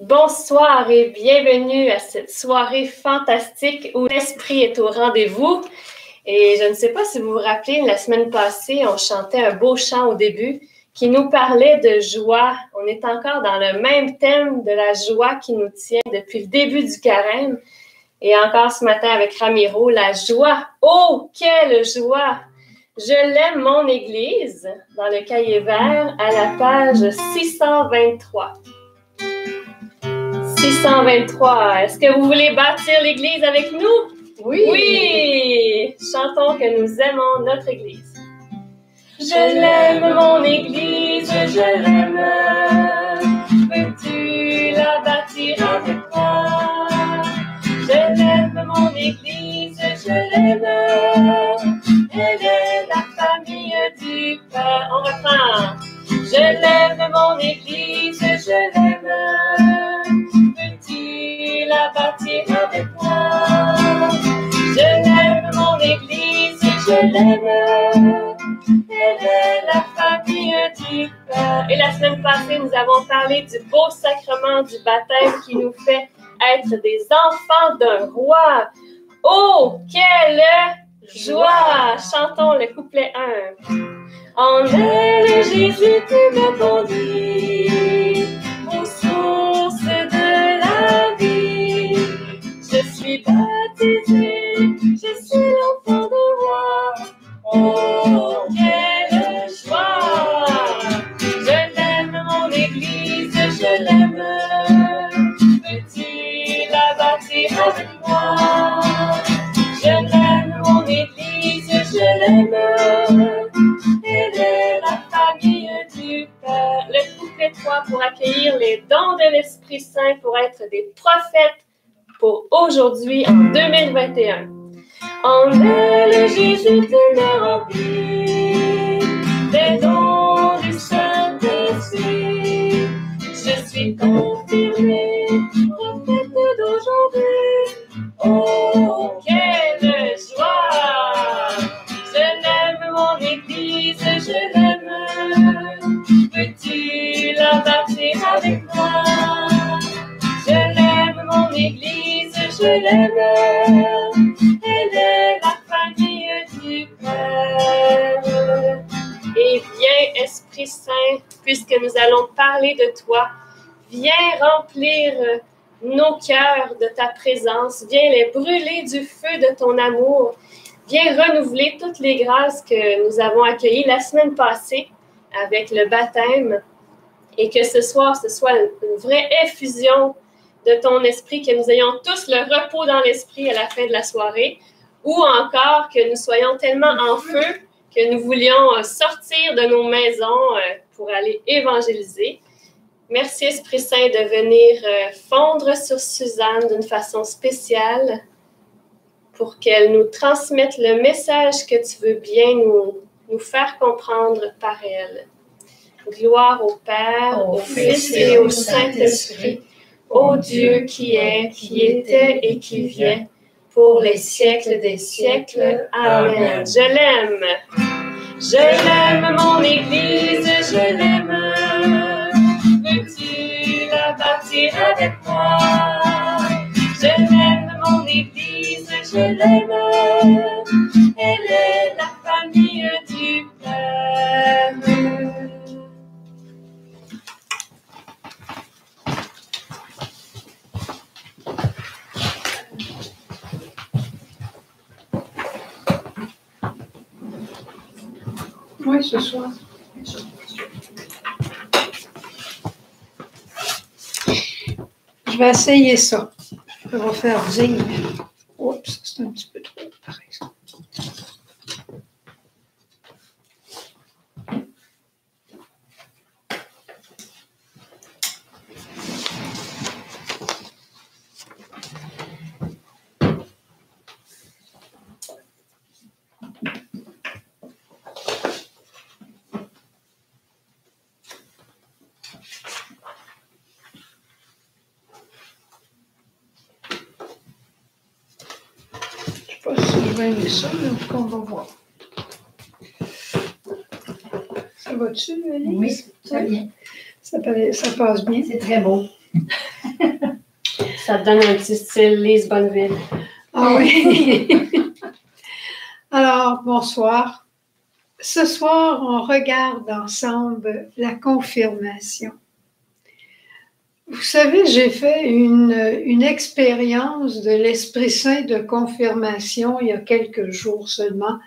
Bonsoir et bienvenue à cette soirée fantastique où l'esprit est au rendez-vous. Et je ne sais pas si vous vous rappelez, la semaine passée, on chantait un beau chant au début qui nous parlait de joie. On est encore dans le même thème de la joie qui nous tient depuis le début du carême. Et encore ce matin avec Ramiro, la joie. Oh, quelle joie! Je l'aime, mon Église, dans le cahier vert, à la page 623. 623. Est-ce que vous voulez bâtir l'Église avec nous? Oui! Oui! Chantons que nous aimons notre Église. Je l'aime, mon Église, je l'aime. Veux-tu la bâtir avec moi? Je l'aime, mon Église, je l'aime. Elle est la famille du Père. On reprend. Je l'aime, mon Église, je l'aime. Veux-tu la bâtir avec moi? Je l'aime, mon Église, je l'aime. Elle est la famille du Père. Et la semaine passée, nous avons parlé du beau sacrement du baptême qui nous fait être des enfants d'un roi. Oh, quelle joie! Chantons le couplet 1. En elle, Jésus, tu me conduis aux sources de la vie. Je suis baptisé, je suis l'enfant du roi. Oh, quelle joie! Je l'aime, mon Église, je l'aime. Veux-tu la bâtir avec moi? Je l'aime, mon Église, je l'aime. Elle est la famille du Père. Le couplet 3 pour accueillir les dons de l'Esprit Saint pour être des prophètes pour aujourd'hui en 2021. En elle, Jésus, tu me remplis des dons du Saint-Esprit. Je suis confirmée, prophète d'aujourd'hui. Oh, quelle joie! Je l'aime, mon Église, je l'aime. Veux-tu la bâtir avec moi? Je l'aime, mon Église, je l'aime. Elle est la famille du Père. Et viens, Esprit Saint, puisque nous allons parler de toi, viens remplir nos cœurs de ta présence, viens les brûler du feu de ton amour, viens renouveler toutes les grâces que nous avons accueillies la semaine passée avec le baptême et que ce soir, ce soit une vraie effusion de ton esprit, que nous ayons tous le repos dans l'esprit à la fin de la soirée, ou encore que nous soyons tellement en feu que nous voulions sortir de nos maisons pour aller évangéliser. Merci, Esprit Saint, de venir fondre sur Suzanne d'une façon spéciale pour qu'elle nous transmette le message que tu veux bien nous faire comprendre par elle. Gloire au Père, au Fils et au Saint-Esprit, ô Dieu qui est, qui était et qui vient, pour les siècles des siècles. Amen. Je l'aime. Je l'aime, mon Église, je l'aime. Veux-tu la bâtir avec moi? Je l'aime, mon Église, je l'aime. Elle est la famille du Père. Oui, ce soir. Je vais essayer ça. Je vais faire zing. Oups, c'est un petit peu trop, par exemple. Je ne sais pas si je vais aimer ça, mais en tout cas, on va voir. Ça va-tu, Alice? Oui, très bien. Ça passe bien. C'est très beau. Ça te donne un petit style Lise Bonneville. Ah oui. Alors, bonsoir. Ce soir, on regarde ensemble la confirmation. Vous savez, j'ai fait une expérience de l'Esprit Saint de confirmation il y a quelques jours seulement,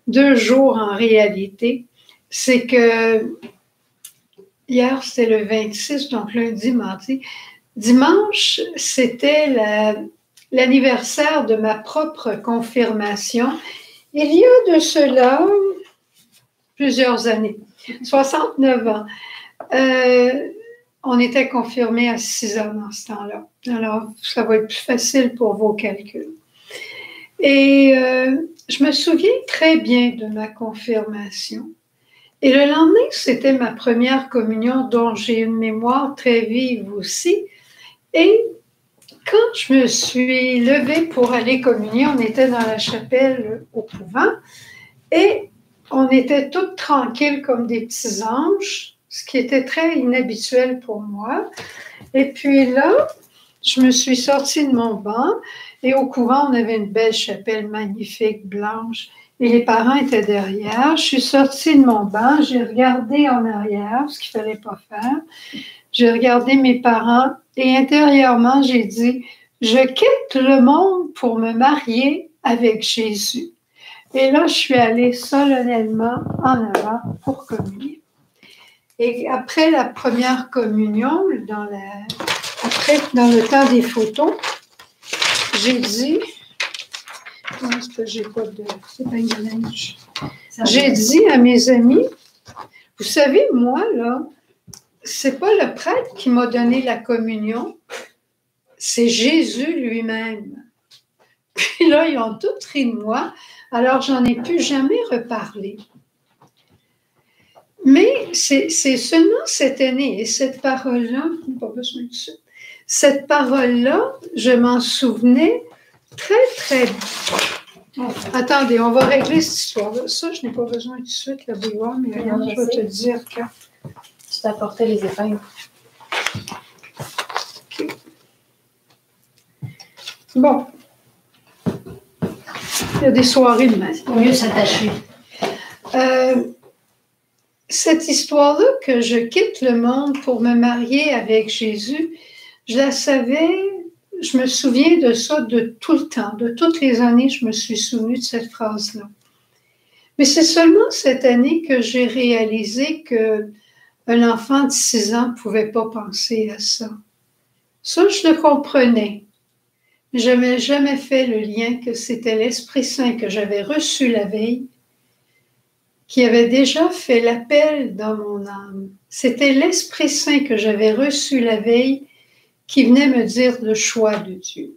2 jours en réalité. C'est que hier, c'était le 26, donc lundi, mardi. Dimanche, c'était l'anniversaire de ma propre confirmation. Il y a de cela plusieurs années, 69 ans. On était confirmés à 6 ans dans ce temps-là. Alors, ça va être plus facile pour vos calculs. Et je me souviens très bien de ma confirmation. Et le lendemain, c'était ma première communion dont j'ai une mémoire très vive aussi. Et quand je me suis levée pour aller communier, on était dans la chapelle au couvent et on était toutes tranquilles comme des petits anges, ce qui était très inhabituel pour moi. Et puis là, je me suis sortie de mon banc et au couvent, on avait une belle chapelle magnifique, blanche. Et les parents étaient derrière. Je suis sortie de mon banc, j'ai regardé en arrière, ce qu'il ne fallait pas faire. J'ai regardé mes parents et intérieurement, j'ai dit, je quitte le monde pour me marier avec Jésus. Et là, je suis allée solennellement en avant pour communier. Et après la première communion, dans le temps des photos, j'ai dit, j'ai pas de linge. J'ai dit à mes amis, vous savez, moi, là, c'est pas le prêtre qui m'a donné la communion, c'est Jésus lui-même. Puis là, ils ont tous ri de moi, alors j'en ai plus jamais reparlé. Mais c'est seulement cette année, et cette parole-là, pas besoin de ça. Cette parole-là, je m'en souvenais très, très bien. Attendez, on va régler cette histoire-là. Ça, je n'ai pas besoin tout de suite, la bouilloire, mais alors, je vais te dire quand. Tu t'as apporté les épingles. Okay. Bon. Il y a des soirées de matin. Au mieux s'attacher. Cette histoire-là, que je quitte le monde pour me marier avec Jésus, je la savais, je me souviens de ça de tout le temps, de toutes les années, je me suis souvenue de cette phrase-là. Mais c'est seulement cette année que j'ai réalisé qu'un enfant de 6 ans ne pouvait pas penser à ça. Ça, je le comprenais. Je n'avais jamais fait le lien que c'était l'Esprit Saint que j'avais reçu la veille qui avait déjà fait l'appel dans mon âme. C'était l'Esprit Saint que j'avais reçu la veille qui venait me dire le choix de Dieu.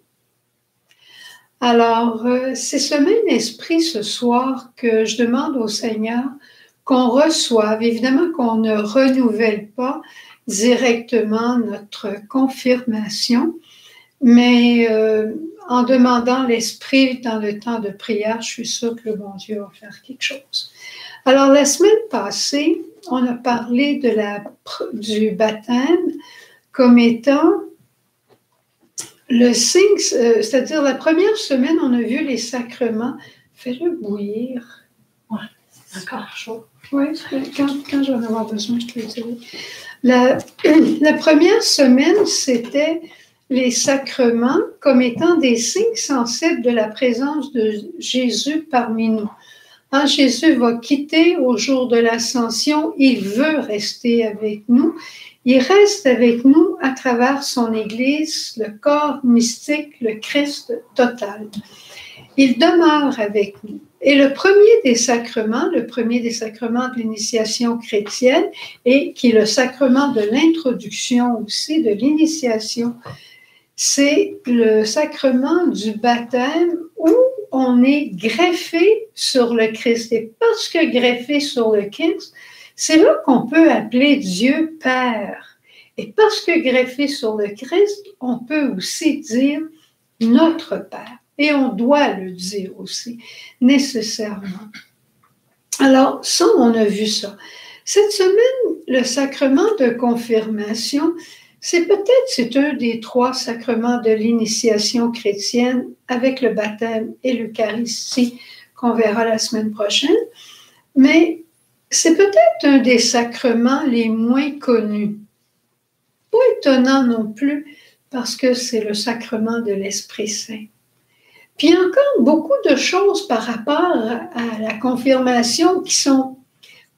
Alors, c'est ce même esprit ce soir que je demande au Seigneur qu'on reçoive. Évidemment qu'on ne renouvelle pas directement notre confirmation, mais en demandant l'esprit dans le temps de prière, je suis sûre que le bon Dieu va faire quelque chose. Alors, la semaine passée, on a parlé du baptême comme étant le signe, c'est-à-dire la première semaine, on a vu les sacrements. Fais-le bouillir. Ouais, c'est encore chaud. Oui, quand j'en ai besoin, je te le dirai. La première semaine, c'était les sacrements comme étant des signes sensibles de la présence de Jésus parmi nous. Quand Jésus va quitter au jour de l'ascension, il veut rester avec nous. Il reste avec nous à travers son Église, le corps mystique, le Christ total. Il demeure avec nous. Et le premier des sacrements de l'initiation chrétienne, et qui est le sacrement de l'introduction aussi, de l'initiation, c'est le sacrement du baptême où on est greffé sur le Christ. Et parce que greffé sur le Christ, c'est là qu'on peut appeler Dieu Père. Et parce que greffé sur le Christ, on peut aussi dire notre Père. Et on doit le dire aussi, nécessairement. Alors, on a vu ça. Cette semaine, le sacrement de confirmation, c'est un des 3 sacrements de l'initiation chrétienne avec le baptême et l'Eucharistie qu'on verra la semaine prochaine, mais c'est peut-être un des sacrements les moins connus. Pas étonnant non plus, parce que c'est le sacrement de l'Esprit Saint. Puis il y a encore beaucoup de choses par rapport à la confirmation qui sont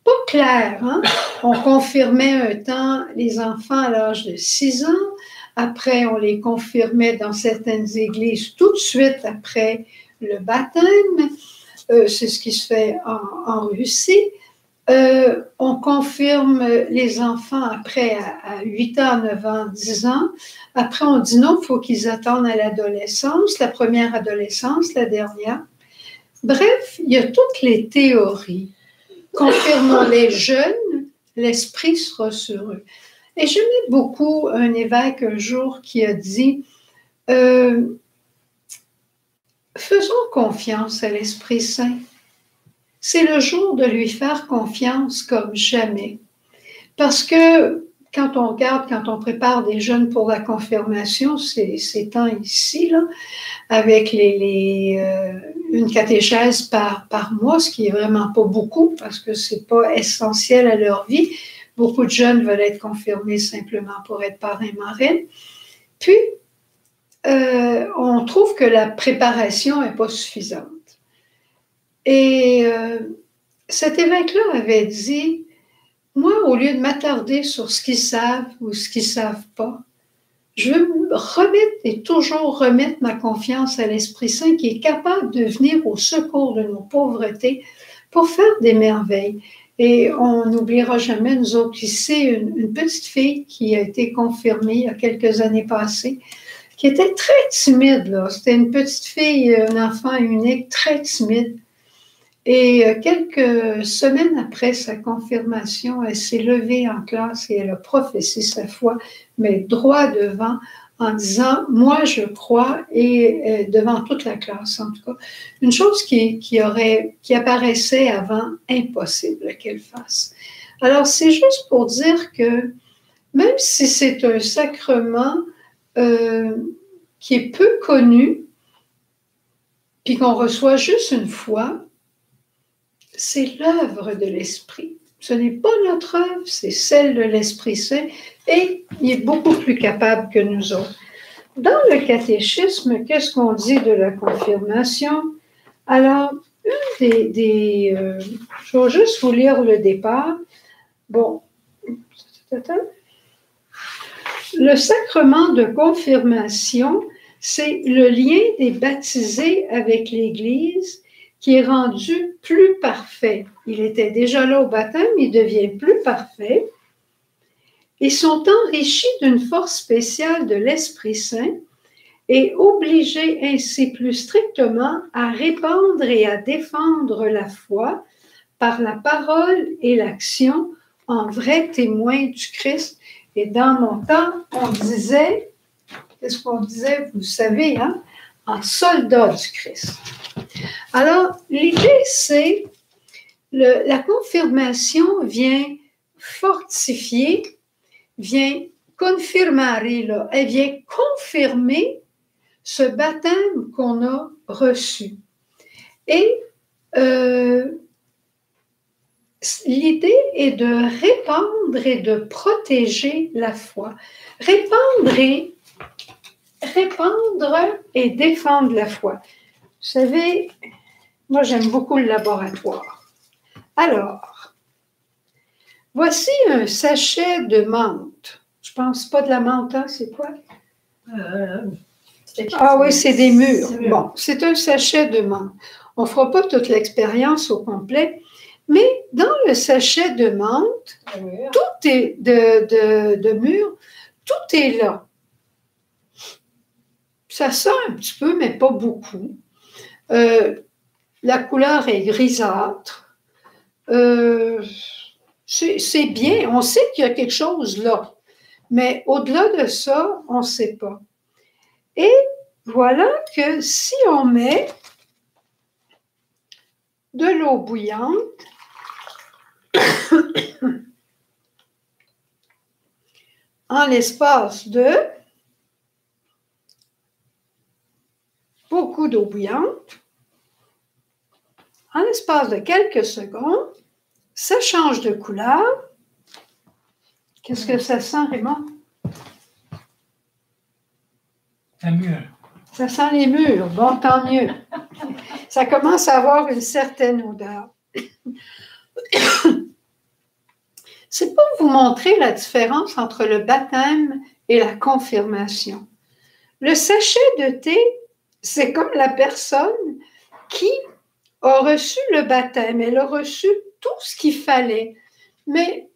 pas claires. Hein? On confirmait un temps les enfants à l'âge de 6 ans, après on les confirmait dans certaines églises tout de suite après le baptême. C'est ce qui se fait en Russie. On confirme les enfants après à 8 ans, 9 ans, 10 ans. Après, on dit non, il faut qu'ils attendent à l'adolescence, la première adolescence, la dernière. Bref, il y a toutes les théories. Confirmons les jeunes, l'esprit sera sur eux. Et j'aimais beaucoup un évêque un jour qui a dit faisons confiance à l'Esprit Saint. C'est le jour de lui faire confiance comme jamais. Parce que quand on regarde, quand on prépare des jeunes pour la confirmation, ces temps ici, là, avec une catéchèse par mois, ce qui est vraiment pas beaucoup, parce que c'est pas essentiel à leur vie. Beaucoup de jeunes veulent être confirmés simplement pour être parrain-marraine. Puis, on trouve que la préparation n'est pas suffisante. Et cet évêque-là avait dit, moi, au lieu de m'attarder sur ce qu'ils savent ou ce qu'ils ne savent pas, je veux remettre et toujours remettre ma confiance à l'Esprit Saint qui est capable de venir au secours de nos pauvretés pour faire des merveilles. Et on n'oubliera jamais, nous autres ici, une petite fille qui a été confirmée il y a quelques années passées, qui était très timide, là. C'était une petite fille, un enfant unique, très timide. Et quelques semaines après sa confirmation, elle s'est levée en classe et elle a professé sa foi, mais droit devant, en disant « Moi, je crois », et devant toute la classe, en tout cas. Une chose qui apparaissait avant impossible qu'elle fasse. Alors, c'est juste pour dire que même si c'est un sacrement qui est peu connu, puis qu'on reçoit juste une fois, c'est l'œuvre de l'Esprit. Ce n'est pas notre œuvre, c'est celle de l'Esprit Saint, et il est beaucoup plus capable que nous autres. Dans le catéchisme, qu'est-ce qu'on dit de la confirmation? Alors, je vais juste vous lire le départ. Bon, le sacrement de confirmation, c'est le lien des baptisés avec l'Église qui est rendu plus parfait. Il était déjà là au baptême, il devient plus parfait. Ils sont enrichis d'une force spéciale de l'Esprit Saint et obligés ainsi plus strictement à répandre et à défendre la foi par la parole et l'action en vrais témoins du Christ. Et dans mon temps, on disait, qu'est-ce qu'on disait, vous savez, hein, en soldat du Christ. Alors, l'idée, c'est la confirmation vient fortifier, vient confirmare, là, elle vient confirmer ce baptême qu'on a reçu. Et l'idée est de répandre et de protéger la foi. Répandre et défendre la foi. Vous savez, moi j'aime beaucoup le laboratoire. Alors, voici un sachet de menthe. Je pense pas de la menthe, hein, c'est quoi? Ah oui, c'est des mûres. Bon, c'est un sachet de menthe. On ne fera pas toute l'expérience au complet, mais dans le sachet de menthe, tout est de mûre, tout est là. Ça sent un petit peu, mais pas beaucoup. La couleur est grisâtre. C'est bien, on sait qu'il y a quelque chose là, mais au-delà de ça, on ne sait pas. Et voilà que si on met de l'eau bouillante, en l'espace de beaucoup d'eau bouillante, en l'espace de quelques secondes, ça change de couleur. Qu'est-ce que ça sent, Raymond? Un mur. Ça sent les murs. Bon, tant mieux. Ça commence à avoir une certaine odeur. C'est pour vous montrer la différence entre le baptême et la confirmation. Le sachet de thé, c'est comme la personne qui a reçu le baptême. Elle a reçu tout ce qu'il fallait. Mais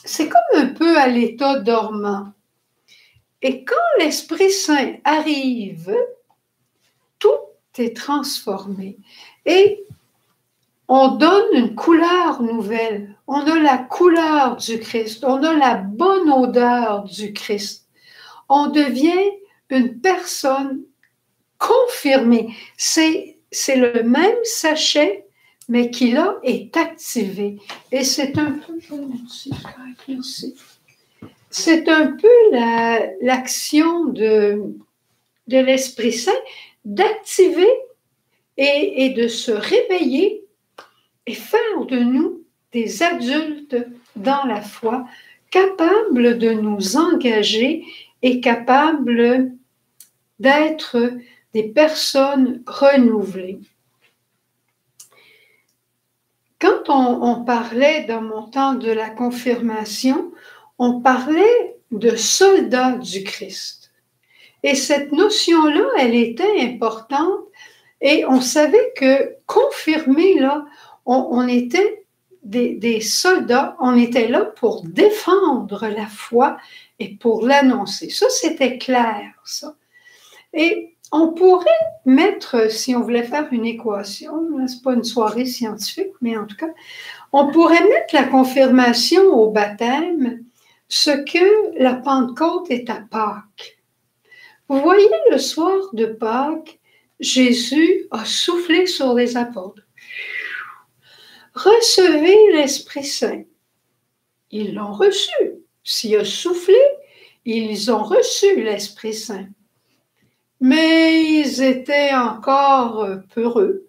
c'est comme un peu à l'état dormant. Et quand l'Esprit Saint arrive, tout est transformé. Et on donne une couleur nouvelle. On a la couleur du Christ. On a la bonne odeur du Christ. On devient une personne confirmée. C'est le même sachet, mais qui là est activé. Et c'est un peu... C'est un peu l'action de l'Esprit Saint d'activer et de se réveiller et faire de nous des adultes dans la foi, capables de nous engager et capables d'être des personnes renouvelées. Quand on parlait dans mon temps de la confirmation, on parlait de soldats du Christ. Et cette notion-là, elle était importante et on savait que confirmés, là, on était des soldats, on était là pour défendre la foi et pour l'annoncer. Ça, c'était clair, ça. Et on pourrait mettre, si on voulait faire une équation, c'est pas une soirée scientifique, mais en tout cas, on pourrait mettre la confirmation au baptême, ce que la Pentecôte est à Pâques. Vous voyez, le soir de Pâques, Jésus a soufflé sur les apôtres. Recevez l'Esprit Saint. Ils l'ont reçu. S'il a soufflé, ils ont reçu l'Esprit Saint. Mais ils étaient encore peureux.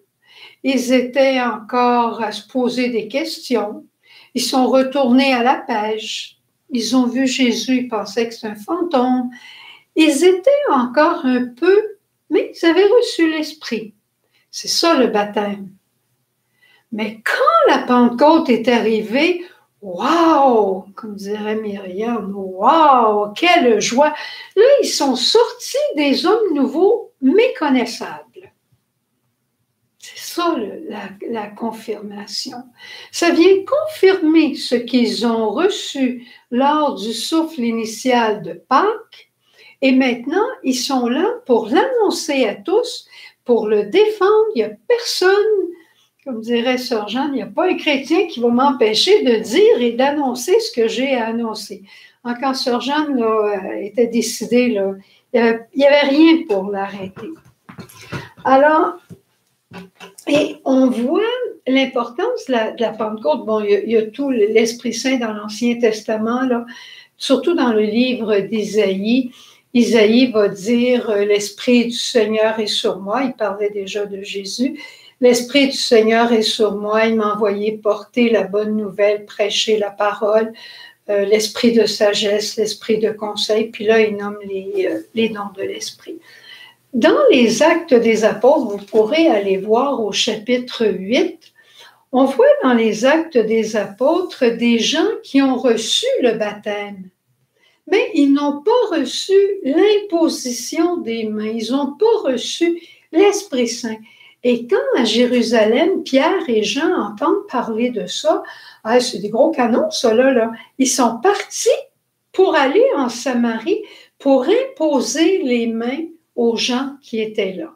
Ils étaient encore à se poser des questions. Ils sont retournés à la pêche. Ils ont vu Jésus, ils pensaient que c'était un fantôme. Ils étaient encore un peu, mais ils avaient reçu l'Esprit. C'est ça le baptême. Mais quand la Pentecôte est arrivée, wow, comme dirait Myriam, wow, quelle joie! Là, ils sont sortis des hommes nouveaux méconnaissables. C'est ça la confirmation. Ça vient confirmer ce qu'ils ont reçu lors du souffle initial de Pâques. Et maintenant, ils sont là pour l'annoncer à tous, pour le défendre. Il n'y a personne, comme dirait Sœur Jeanne, il n'y a pas un chrétien qui va m'empêcher de dire et d'annoncer ce que j'ai à annoncer. Quand Sœur Jeanne là, était décidée, là, il n'y avait rien pour l'arrêter. Alors, et on voit l'importance de la Pentecôte. Bon, il y a tout l'Esprit Saint dans l'Ancien Testament, là, surtout dans le livre d'Isaïe. Isaïe va dire « L'Esprit du Seigneur est sur moi ». Il parlait déjà de Jésus. « L'Esprit du Seigneur est sur moi. Il m'a envoyé porter la bonne nouvelle, prêcher la parole, l'Esprit de sagesse, l'Esprit de conseil. » Puis là, il nomme les dons de l'Esprit. Dans les Actes des Apôtres, vous pourrez aller voir au chapitre 8, on voit dans les Actes des Apôtres des gens qui ont reçu le baptême. Mais ils n'ont pas reçu l'imposition des mains, ils n'ont pas reçu l'Esprit Saint. Et quand à Jérusalem, Pierre et Jean entendent parler de ça, ah, c'est des gros canons, ça là, ils sont partis pour aller en Samarie pour imposer les mains aux gens qui étaient là.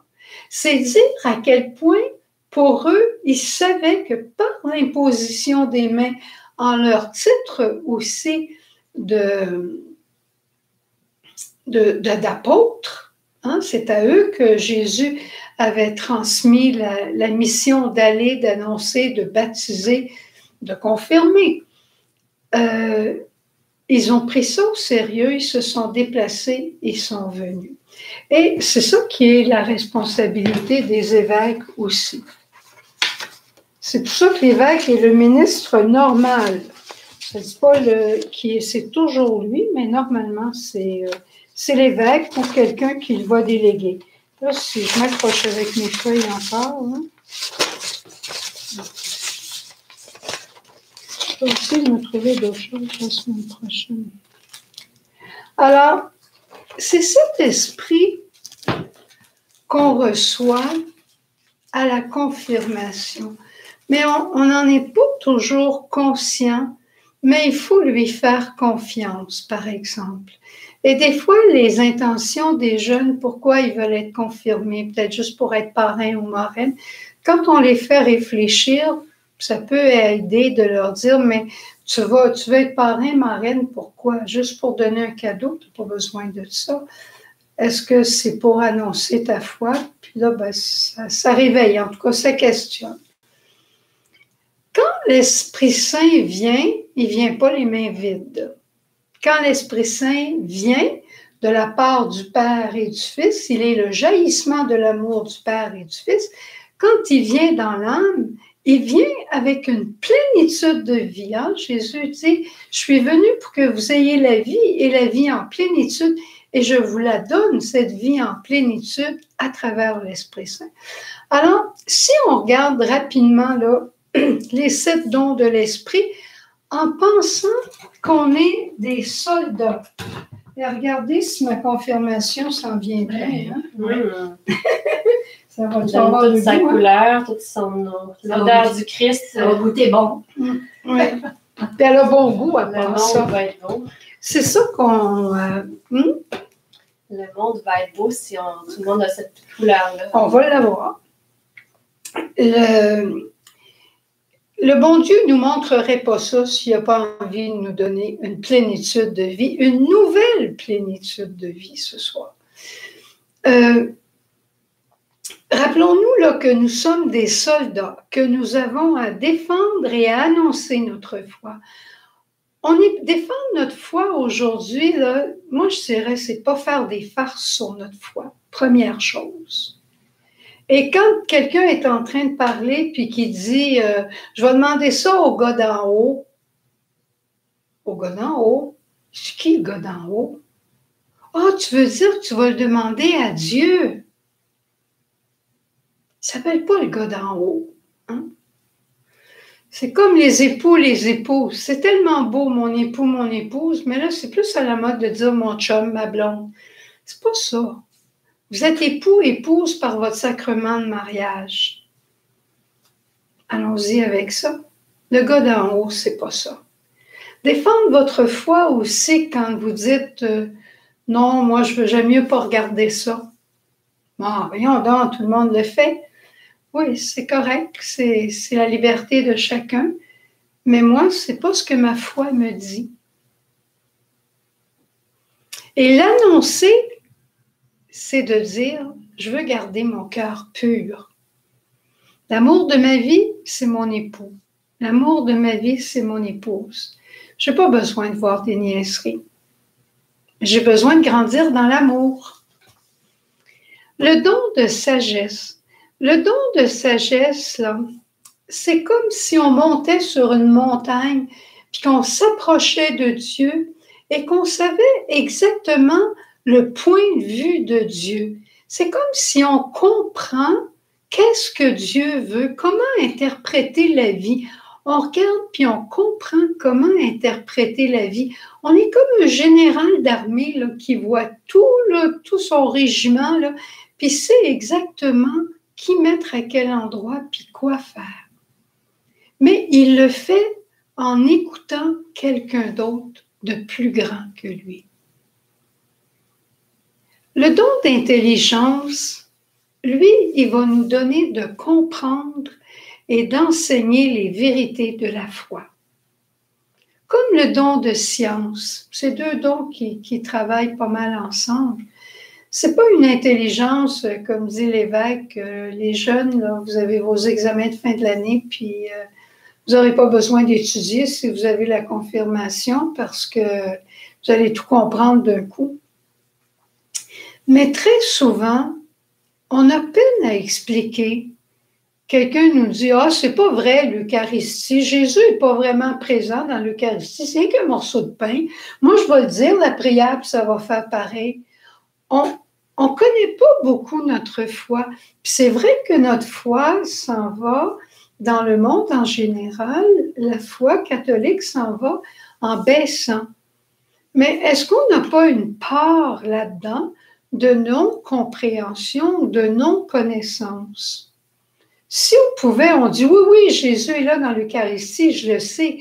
C'est dire à quel point, pour eux, ils savaient que par l'imposition des mains, en leur titre aussi d'apôtres, hein, c'est à eux que Jésus avait transmis la mission d'aller, d'annoncer, de baptiser, de confirmer. ils ont pris ça au sérieux, ils se sont déplacés, ils sont venus. Et c'est ça qui est la responsabilité des évêques aussi. C'est pour ça que l'évêque est le ministre normal. Je ne dis pas c'est toujours lui, mais normalement, c'est l'évêque ou quelqu'un qui va déléguer. Là, si je m'accroche avec mes feuilles encore, hein. Je vais aussi me trouver d'autres choses la semaine prochaine. Alors, c'est cet esprit qu'on reçoit à la confirmation. Mais on n'en est pas toujours conscient, mais il faut lui faire confiance, par exemple. Et des fois, les intentions des jeunes, pourquoi ils veulent être confirmés, peut-être juste pour être parrain ou marraine, quand on les fait réfléchir, ça peut aider de leur dire, mais tu veux être parrain, marraine, pourquoi? Juste pour donner un cadeau, tu n'as pas besoin de ça. Est-ce que c'est pour annoncer ta foi? Puis là, ben, ça réveille, en tout cas, ça questionne. Quand l'Esprit Saint vient, il ne vient pas les mains vides. Quand l'Esprit Saint vient de la part du Père et du Fils, il est le jaillissement de l'amour du Père et du Fils. Quand il vient dans l'âme, il vient avec une plénitude de vie. Hein? Jésus dit, je suis venu pour que vous ayez la vie et la vie en plénitude, et je vous la donne, cette vie en plénitude, à travers l'Esprit Saint. Alors, si on regarde rapidement là, les 7 dons de l'Esprit, en pensant qu'on est des soldats. Et regardez si ma confirmation s'en vient bien. Hein? Oui. Ça va toute sa couleur, toute l'odeur du Christ. Ça va goûter bon. Oui. Puis elle a bon goût à Le part monde ça. va être beau. C'est ça qu'on... Le monde va être beau si tout le monde a cette couleur-là. On va l'avoir. Le bon Dieu ne nous montrerait pas ça s'il n'a pas envie de nous donner une plénitude de vie, une nouvelle plénitude de vie ce soir. Rappelons-nous là, que nous sommes des soldats, que nous avons à défendre et à annoncer notre foi. Défendre notre foi aujourd'hui, là, moi je dirais, c'est pas faire des farces sur notre foi, première chose. Et quand quelqu'un est en train de parler puis qui dit je vais demander ça au gars d'en haut. Au gars d'en haut? C'est qui le gars d'en haut? Ah, tu veux dire que tu vas le demander à Dieu? Il ne s'appelle pas le gars d'en haut. Hein? C'est comme les époux, les épouses. C'est tellement beau, mon époux, mon épouse, mais là, c'est plus à la mode de dire mon chum, ma blonde. C'est pas ça. Vous êtes époux, épouse par votre sacrement de mariage. Allons-y avec ça. Le gars d'en haut, c'est pas ça. Défendre votre foi aussi quand vous dites non, moi, j'aime mieux pas regarder ça. Bon, voyons donc, tout le monde le fait. Oui, c'est correct, c'est la liberté de chacun. Mais moi, c'est pas ce que ma foi me dit. Et l'annoncer, c'est de dire, je veux garder mon cœur pur. L'amour de ma vie, c'est mon époux. L'amour de ma vie, c'est mon épouse. Je n'ai pas besoin de voir des niaiseries. J'ai besoin de grandir dans l'amour. Le don de sagesse. Le don de sagesse, là, c'est comme si on montait sur une montagne, puis qu'on s'approchait de Dieu et qu'on savait exactement le point de vue de Dieu. C'est comme si on comprend qu'est-ce que Dieu veut, comment interpréter la vie. On regarde puis on comprend comment interpréter la vie. On est comme un général d'armée là, qui voit tout son régiment, là, puis sait exactement qui mettre à quel endroit puis quoi faire. Mais il le fait en écoutant quelqu'un d'autre de plus grand que lui. Le don d'intelligence, lui, il va nous donner de comprendre et d'enseigner les vérités de la foi. Comme le don de science, ces 2 dons qui travaillent pas mal ensemble. C'est pas une intelligence, comme dit l'évêque, les jeunes, là, vous avez vos examens de fin de l'année, puis Vous n'aurez pas besoin d'étudier si vous avez la confirmation parce que vous allez tout comprendre d'un coup. Mais très souvent, on a peine à expliquer. Quelqu'un nous dit « Ah, c'est pas vrai l'Eucharistie, Jésus n'est pas vraiment présent dans l'Eucharistie, c'est qu'un morceau de pain. Moi, je vais le dire, la prière, puis ça va faire pareil. » On ne connaît pas beaucoup notre foi. Puis c'est vrai que notre foi s'en va dans le monde en général, la foi catholique s'en va en baissant. Mais est-ce qu'on n'a pas une part là-dedans de non-compréhension, de non-connaissance? Si on pouvait, on dit oui, Jésus est là dans l'Eucharistie, je le sais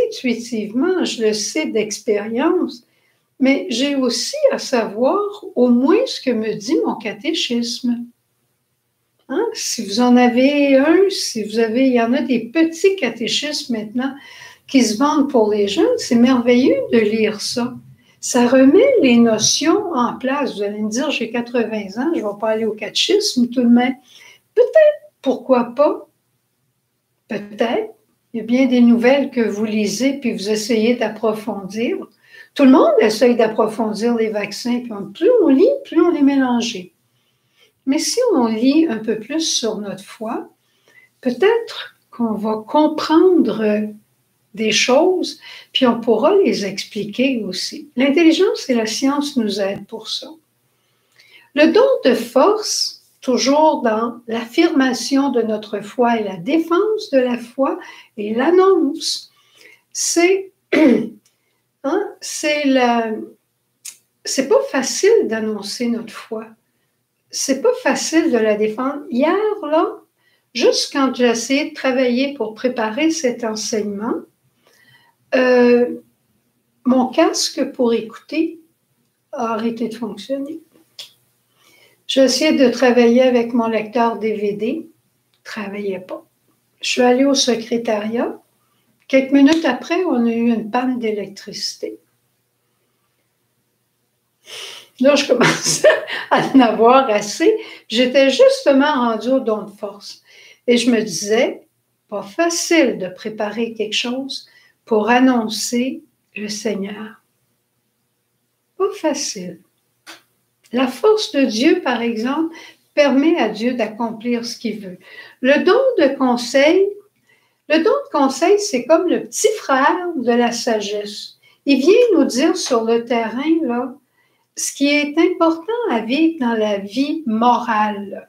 intuitivement, je le sais d'expérience, mais j'ai aussi à savoir au moins ce que me dit mon catéchisme. Hein? Si vous en avez un, il y en a des petits catéchismes maintenant qui se vendent pour les jeunes, c'est merveilleux de lire ça. Ça remet les notions en place. Vous allez me dire, j'ai 80 ans, je ne vais pas aller au catéchisme tout de même. Peut-être. Pourquoi pas? Peut-être. Il y a bien des nouvelles que vous lisez puis vous essayez d'approfondir. Tout le monde essaye d'approfondir les vaccins. Puis plus on lit, plus on les mélange. Mais si on lit un peu plus sur notre foi, peut-être qu'on va comprendre des choses, puis on pourra les expliquer aussi. L'intelligence et la science nous aident pour ça. Le don de force, toujours dans l'affirmation de notre foi et la défense de la foi et l'annonce, c'est c'est pas facile d'annoncer notre foi. C'est pas facile de la défendre. Hier, là, juste quand j'ai essayé de travailler pour préparer cet enseignement, mon casque pour écouter a arrêté de fonctionner. J'ai essayé de travailler avec mon lecteur DVD, ne travaillait pas. Je suis allée au secrétariat. Quelques minutes après, on a eu une panne d'électricité. Là, je commençais à en avoir assez. J'étais justement rendue au don de force. Et je me disais, pas facile de préparer quelque chose pour annoncer le Seigneur. Pas facile. La force de Dieu, par exemple, permet à Dieu d'accomplir ce qu'il veut. Le don de conseil, c'est comme le petit frère de la sagesse. Il vient nous dire sur le terrain, là, ce qui est important à vivre dans la vie morale.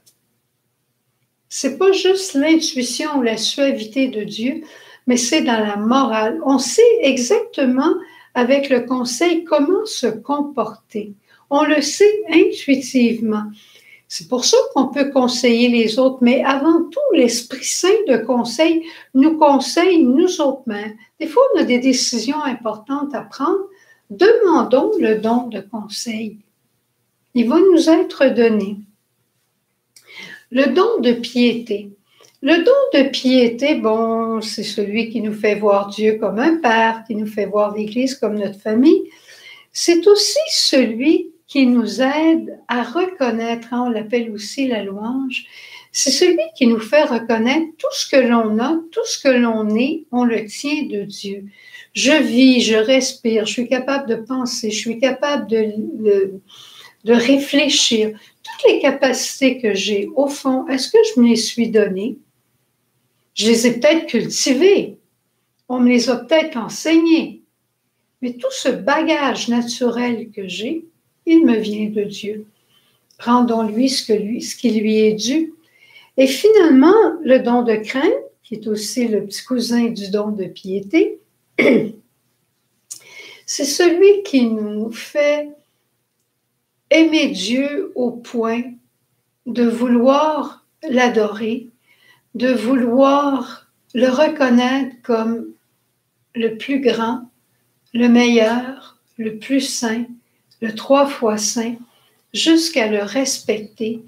C'est pas juste l'intuition ou la suavité de Dieu, mais c'est dans la morale. On sait exactement avec le conseil comment se comporter. On le sait intuitivement. C'est pour ça qu'on peut conseiller les autres, mais avant tout, l'Esprit Saint de conseil nous conseille nous autres mêmes. Des fois, on a des décisions importantes à prendre. Demandons le don de conseil. Il va nous être donné. Le don de piété. Le don de piété, bon, c'est celui qui nous fait voir Dieu comme un père, qui nous fait voir l'Église comme notre famille. C'est aussi celui qui nous aide à reconnaître, on l'appelle aussi la louange, c'est celui qui nous fait reconnaître tout ce que l'on a, tout ce que l'on est, on le tient de Dieu. Je vis, je respire, je suis capable de penser, je suis capable de réfléchir. Toutes les capacités que j'ai, au fond, est-ce que je me les suis données? Je les ai peut-être cultivées. On me les a peut-être enseignées. Mais tout ce bagage naturel que j'ai, il me vient de Dieu. Rendons-lui ce qui lui est dû. Et finalement, le don de crainte, qui est aussi le petit cousin du don de piété, c'est celui qui nous fait aimer Dieu au point de vouloir l'adorer, de vouloir le reconnaître comme le plus grand, le meilleur, le plus saint, le 3 fois saint, jusqu'à le respecter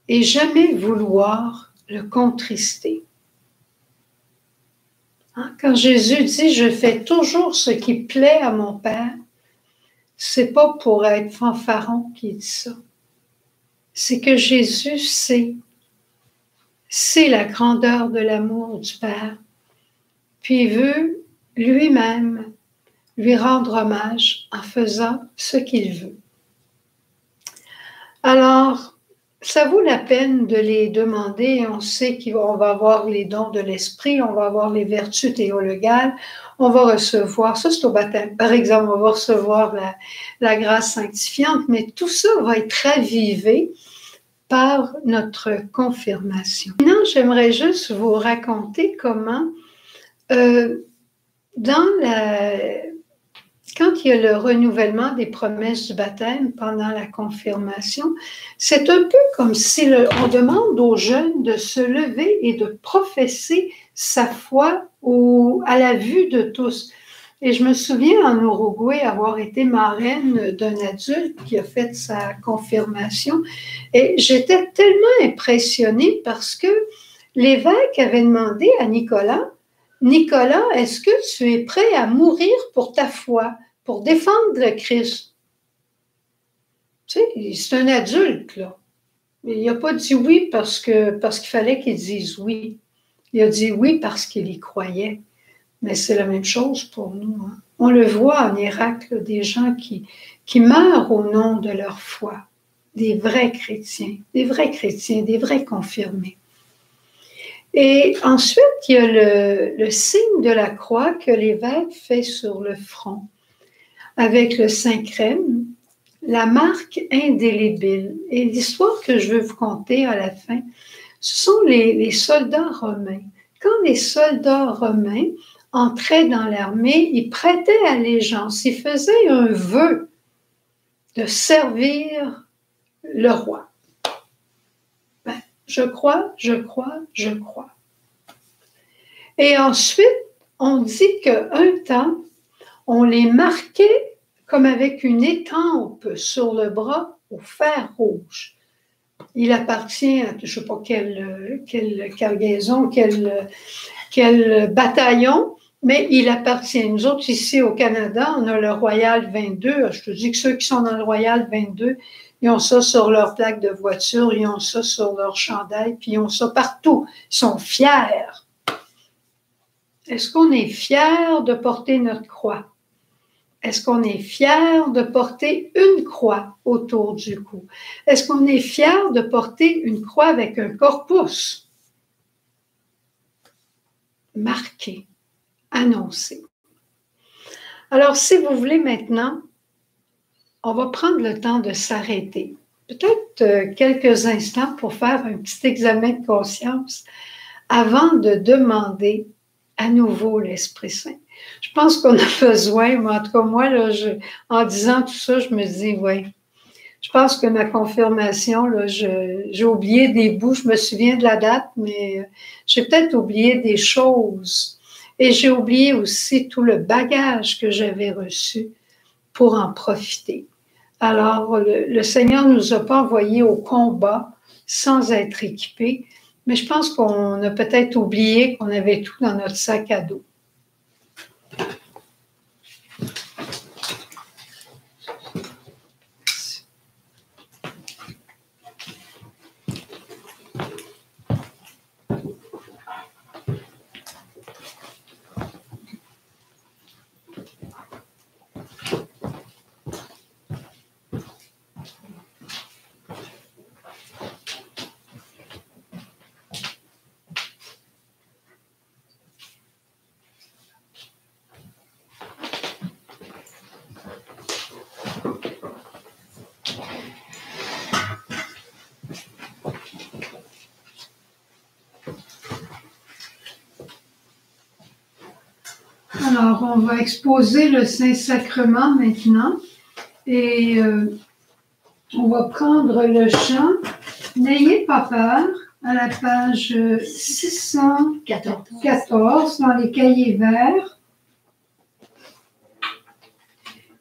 et jamais vouloir le contrister. Quand Jésus dit « Je fais toujours ce qui plaît à mon Père », c'est pas pour être fanfaron qu'il dit ça. C'est que Jésus sait la grandeur de l'amour du Père. puis il veut lui-même lui rendre hommage en faisant ce qu'il veut. Alors, ça vaut la peine de les demander. On sait qu'on va avoir les dons de l'esprit, on va avoir les vertus théologales, on va recevoir, ça c'est au baptême, par exemple, on va recevoir la grâce sanctifiante, mais tout ça va être ravivé par notre confirmation. Maintenant, j'aimerais juste vous raconter comment, quand il y a le renouvellement des promesses du baptême pendant la confirmation, c'est un peu comme si on demande aux jeunes de se lever et de professer sa foi à la vue de tous. Et je me souviens en Uruguay avoir été marraine d'un adulte qui a fait sa confirmation et j'étais tellement impressionnée parce que l'évêque avait demandé à Nicolas, Nicolas, est-ce que tu es prêt à mourir pour ta foi, pour défendre le Christ? Tu sais, c'est un adulte, là. Il n'a pas dit oui parce qu'il fallait qu'il dise oui. Il a dit oui parce qu'il y croyait. Mais c'est la même chose pour nous. Hein. On le voit en Irak, là, des gens qui meurent au nom de leur foi. Des vrais chrétiens, des vrais confirmés. Et ensuite, il y a le signe de la croix que l'évêque fait sur le front, avec le Saint-Crème, la marque indélébile. Et l'histoire que je veux vous conter à la fin, ce sont les soldats romains. Quand les soldats romains entraient dans l'armée, ils prêtaient allégeance, ils faisaient un vœu de servir le roi. Ben, je crois. Et ensuite, on dit qu'un temps, on les marquait comme avec une étampe sur le bras au fer rouge. Il appartient à je ne sais pas quelle cargaison, quel bataillon, mais il appartient. Nous autres, ici au Canada, on a le Royal 22. Je te dis que ceux qui sont dans le Royal 22, ils ont ça sur leur plaque de voiture, ils ont ça sur leur chandail, puis ils ont ça partout. Ils sont fiers. Est-ce qu'on est fiers de porter notre croix? Est-ce qu'on est fiers de porter une croix autour du cou? Est-ce qu'on est fiers de porter une croix avec un corpus? Marqué, annoncé. Alors, si vous voulez maintenant, on va prendre le temps de s'arrêter. Peut-être quelques instants pour faire un petit examen de conscience avant de demander à nouveau l'Esprit Saint. Je pense qu'on a besoin, mais en tout cas, moi, là, en disant tout ça, je me dis, oui, je pense que ma confirmation, là, j'ai oublié des bouts, je me souviens de la date, mais j'ai peut-être oublié des choses. Et j'ai oublié aussi tout le bagage que j'avais reçu pour en profiter. Alors, le Seigneur ne nous a pas envoyés au combat sans être équipés, mais je pense qu'on a peut-être oublié qu'on avait tout dans notre sac à dos. Alors, on va exposer le Saint-Sacrement maintenant et on va prendre le chant « N'ayez pas peur » à la page 614 dans les cahiers verts.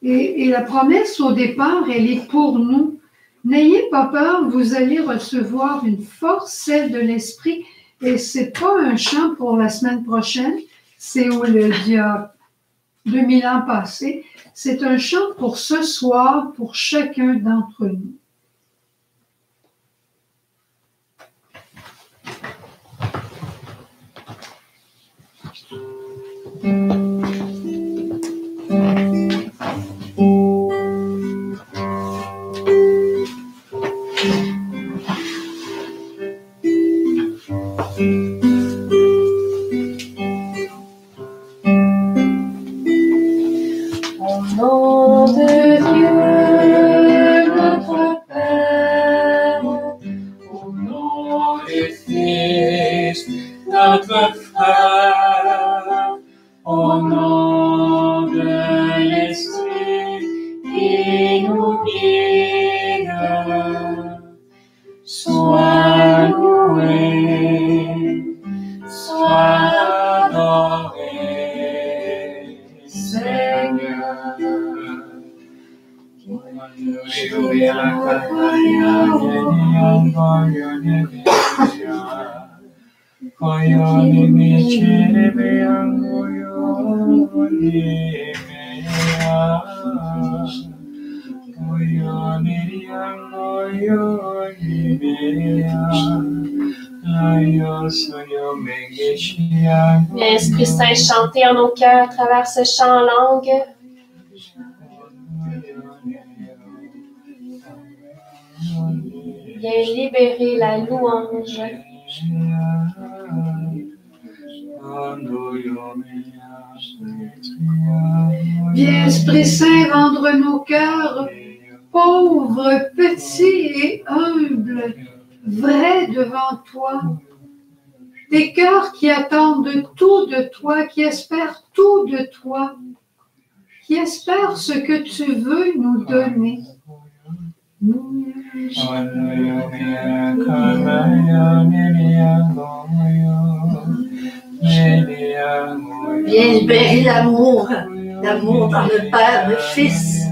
Et la promesse au départ, elle est pour nous. N'ayez pas peur, vous allez recevoir une force, celle de l'Esprit. Et ce n'est pas un chant pour la semaine prochaine, c'est il y a 2000 ans passés. C'est un chant pour ce soir, pour chacun d'entre nous. Esprit Saint, chantez en nos cœurs à travers ce chant en langue. Viens libérer la louange. Viens, Esprit Saint, vendre nos cœurs, pauvres, petits et humbles, vrais devant toi. Des cœurs qui attendent tout de toi, qui espèrent tout de toi, qui espèrent ce que tu veux nous donner. Viens libérer l'amour dans le Père, le Fils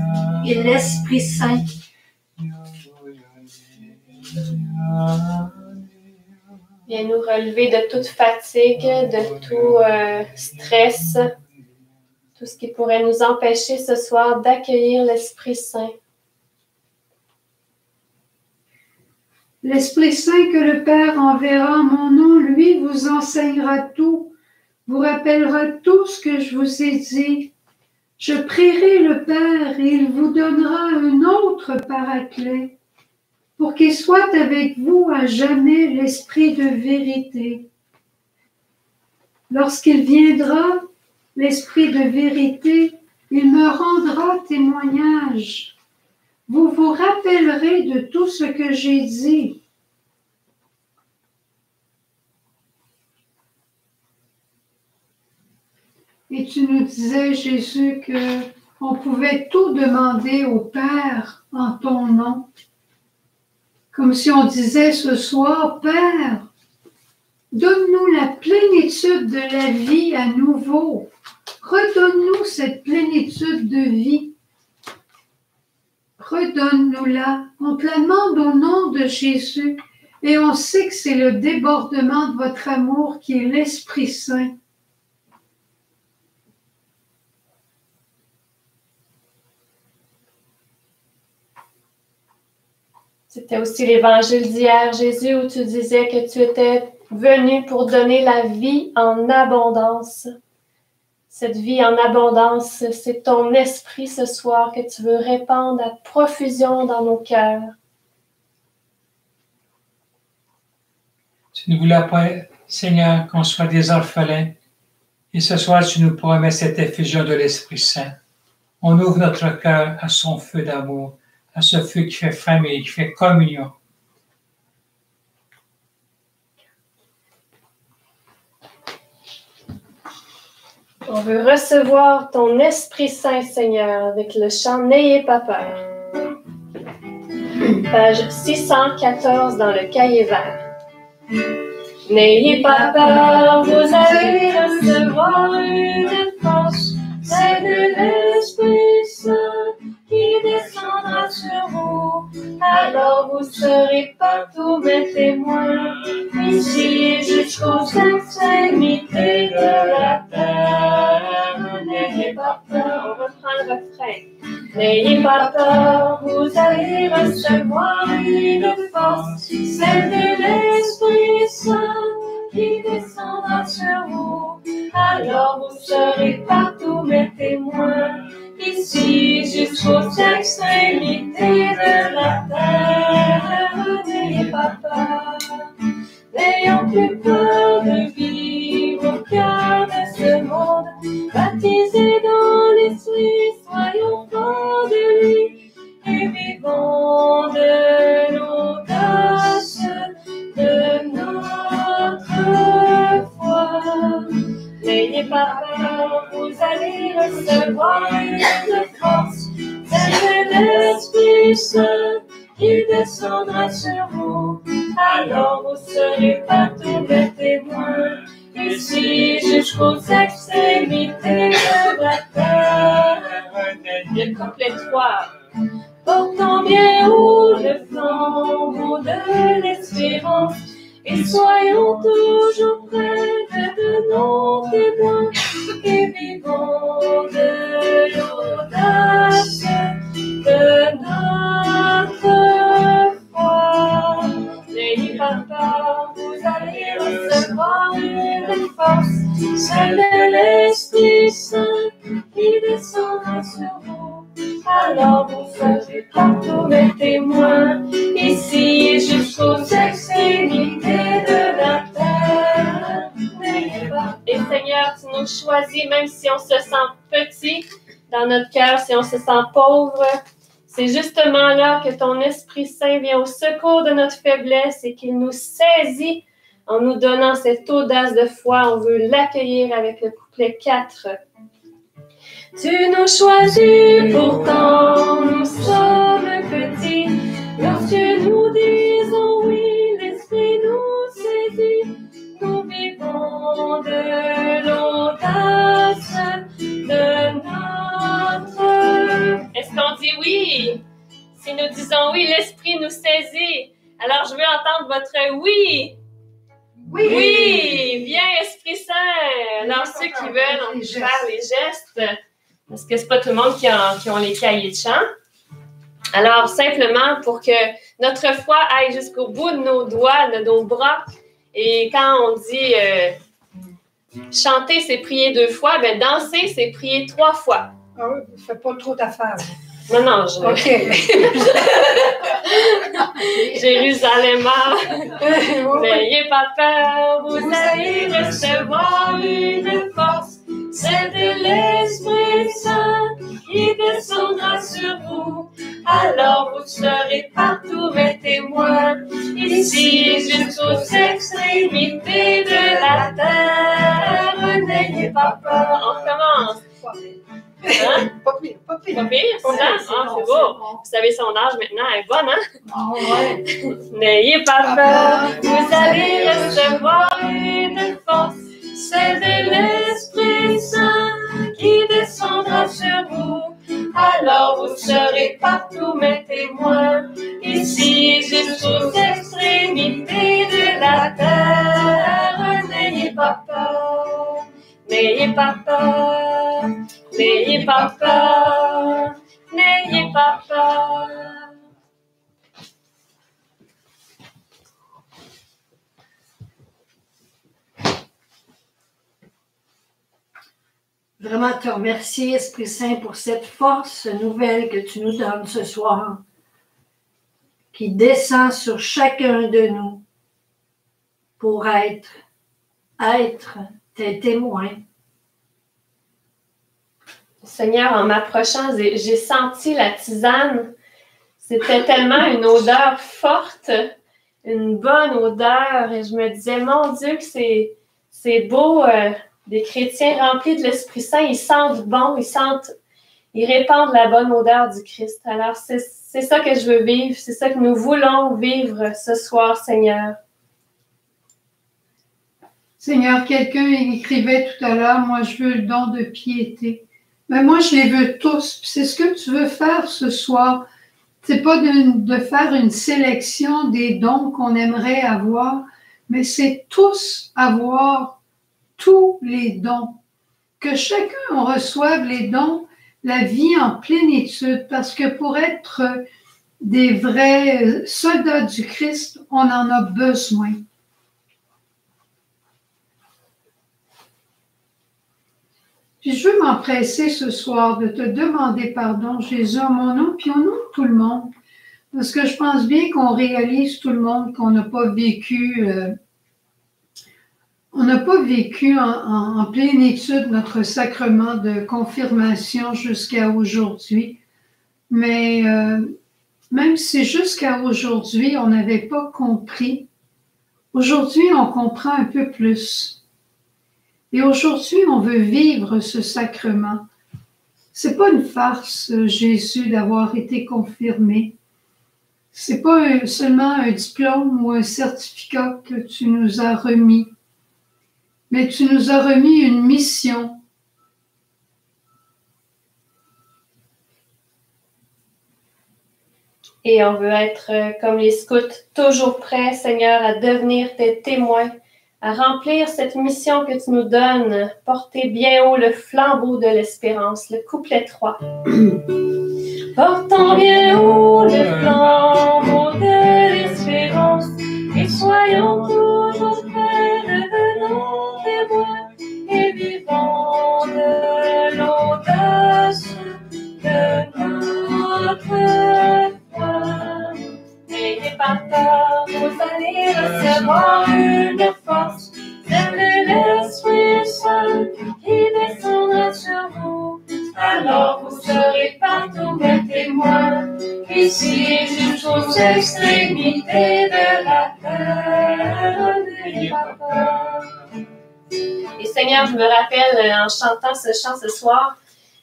et l'Esprit Saint. Viens nous relever de toute fatigue, de tout stress, tout ce qui pourrait nous empêcher ce soir d'accueillir l'Esprit Saint. L'Esprit Saint que le Père enverra en mon nom, lui vous enseignera tout, vous rappellera tout ce que je vous ai dit. Je prierai le Père et il vous donnera un autre Paraclet, pour qu'il soit avec vous à jamais l'Esprit de vérité. Lorsqu'il viendra, l'Esprit de vérité, il me rendra témoignage. Vous vous rappellerez de tout ce que j'ai dit. Et tu nous disais, Jésus, qu'on pouvait tout demander au Père en ton nom. Comme si on disait ce soir, Père, donne-nous la plénitude de la vie à nouveau. Redonne-nous cette plénitude de vie. Redonne-nous-la. On te la demande au nom de Jésus. Et on sait que c'est le débordement de votre amour qui est l'Esprit Saint. C'était aussi l'évangile d'hier, Jésus, où tu disais que tu étais venu pour donner la vie en abondance. Cette vie en abondance, c'est ton esprit ce soir que tu veux répandre à profusion dans nos cœurs. Tu ne voulais pas, Seigneur, qu'on soit des orphelins. Et ce soir, tu nous promets cette effusion de l'Esprit Saint. On ouvre notre cœur à son feu d'amour, à ce feu qui fait famille, qui fait communion. On veut recevoir ton Esprit Saint, Seigneur, avec le chant « N'ayez pas peur ». Page 614 dans le cahier vert. N'ayez pas peur, vous allez recevoir une force, c'est de l'Esprit Saint qui descendra sur vous. Alors vous serez partout mes témoins, ici et jusqu'aux extrémités de la terre. N'ayez pas peur, on reprend le refrain. N'ayez pas peur, vous allez recevoir une force, celle de l'Esprit Saint qui descendra sur vous. Alors vous serez partout mes témoins, ici jusqu'aux extrémités de la terre. N'ayez pas peur, n'ayons plus peur de vivre au cœur de ce monde, baptisés dans l'esprit, soyons forts de lui et vivons de l'audace de notre foi. N'ayez pas peur, vous allez recevoir une force, celle de l'Esprit Saint qui descendra sur vous. Alors vous serez partout mes témoins, ici jusqu'aux extrémités de la terre. Le couplet 3. Portons bien haut le flambeau de l'espérance et soyons toujours près de nos témoins et vivons de l'audace de notre foi. N'ayez pas peur, vous allez recevoir une force, celle de l'Esprit Saint qui descendra sur vous. Alors vous serez partout mes témoins, ici jusqu'aux extrémités de la terre. N'ayez pas. Et Seigneur, tu nous choisis, même si on se sent petit dans notre cœur, si on se sent pauvre. C'est justement là que ton Esprit Saint vient au secours de notre faiblesse et qu'il nous saisit en nous donnant cette audace de foi. On veut l'accueillir avec le couplet 4. Tu nous choisis, pourtant nous sommes petits. Lorsque nous disons oui, l'Esprit nous saisit. Nous vivons de l'audace de notre... Est-ce qu'on dit oui? Si nous disons oui, l'Esprit nous saisit. Alors je veux entendre votre oui. Oui! Oui! Viens, Esprit Saint! Alors ceux qui veulent, on peut faire les gestes. Parce que c'est pas tout le monde qui ont les cahiers de chant. Alors, simplement, pour que notre foi aille jusqu'au bout de nos doigts, de nos bras, et quand on dit chanter, c'est prier 2 fois, ben danser, c'est prier 3 fois. Ah oui, fais pas trop d'affaires. Non, je... OK. Jérusalem, n'ayez pas peur, vous allez recevoir une force, celle de l'Esprit Saint qui descendra sur vous. Alors vous serez partout mes témoins, ici jusqu'aux extrémités de la terre. N'ayez pas peur. On commence. Hein? Pas pire. Pas pire, c'est ça? Ah, c'est beau. Vous savez son âge maintenant, elle est bonne, hein? Ah ouais. N'ayez pas peur, vous allez recevoir une force, celle de l'Esprit Saint qui descendra sur vous. Alors vous serez partout mes témoins, ici jusqu'aux extrémités de la terre. N'ayez pas peur, n'ayez pas peur, n'ayez pas peur, n'ayez pas peur. Vraiment te remercier, Esprit Saint, pour cette force nouvelle que tu nous donnes ce soir, qui descend sur chacun de nous pour être tes témoins. Seigneur, en m'approchant, j'ai senti la tisane. C'était tellement une odeur forte, une bonne odeur. Et je me disais, mon Dieu, que c'est beau, des chrétiens remplis de l'Esprit Saint. Ils sentent bon, ils répandent la bonne odeur du Christ. Alors, c'est ça que je veux vivre. C'est ça que nous voulons vivre ce soir, Seigneur. Seigneur, quelqu'un écrivait tout à l'heure, moi je veux le don de piété. Mais moi, je les veux tous. C'est ce que tu veux faire ce soir. C'est pas de faire une sélection des dons qu'on aimerait avoir, mais c'est tous avoir tous les dons. Que chacun reçoive les dons, la vie en plénitude, parce que pour être des vrais soldats du Christ, on en a besoin. Puis je veux m'empresser ce soir de te demander pardon, Jésus, en mon nom, puis au nom de tout le monde. Parce que je pense bien qu'on réalise tout le monde qu'on n'a pas vécu, en plénitude notre sacrement de confirmation jusqu'à aujourd'hui. Mais même si jusqu'à aujourd'hui, on n'avait pas compris, aujourd'hui, on comprend un peu plus. Et aujourd'hui, on veut vivre ce sacrement. C'est pas une farce, Jésus, d'avoir été confirmé. C'est pas seulement un diplôme ou un certificat que tu nous as remis, mais tu nous as remis une mission. Et on veut être comme les scouts, toujours prêts, Seigneur, à devenir tes témoins, à remplir cette mission que tu nous donnes, porter bien haut le flambeau de l'espérance, le couplet 3. Portons bien haut le flambeau de l'espérance et soyons toujours prêts, devenons témoins et vivons de l'audace de notre foi. N'ayez pas peur, vous allez recevoir une force, c'est l'Esprit Saint qui descendra sur vous. Alors vous serez partout mes témoins, ici jusqu'aux extrémités de la terre. N'ayez pas peur. Et Seigneur, je me rappelle en chantant ce chant ce soir,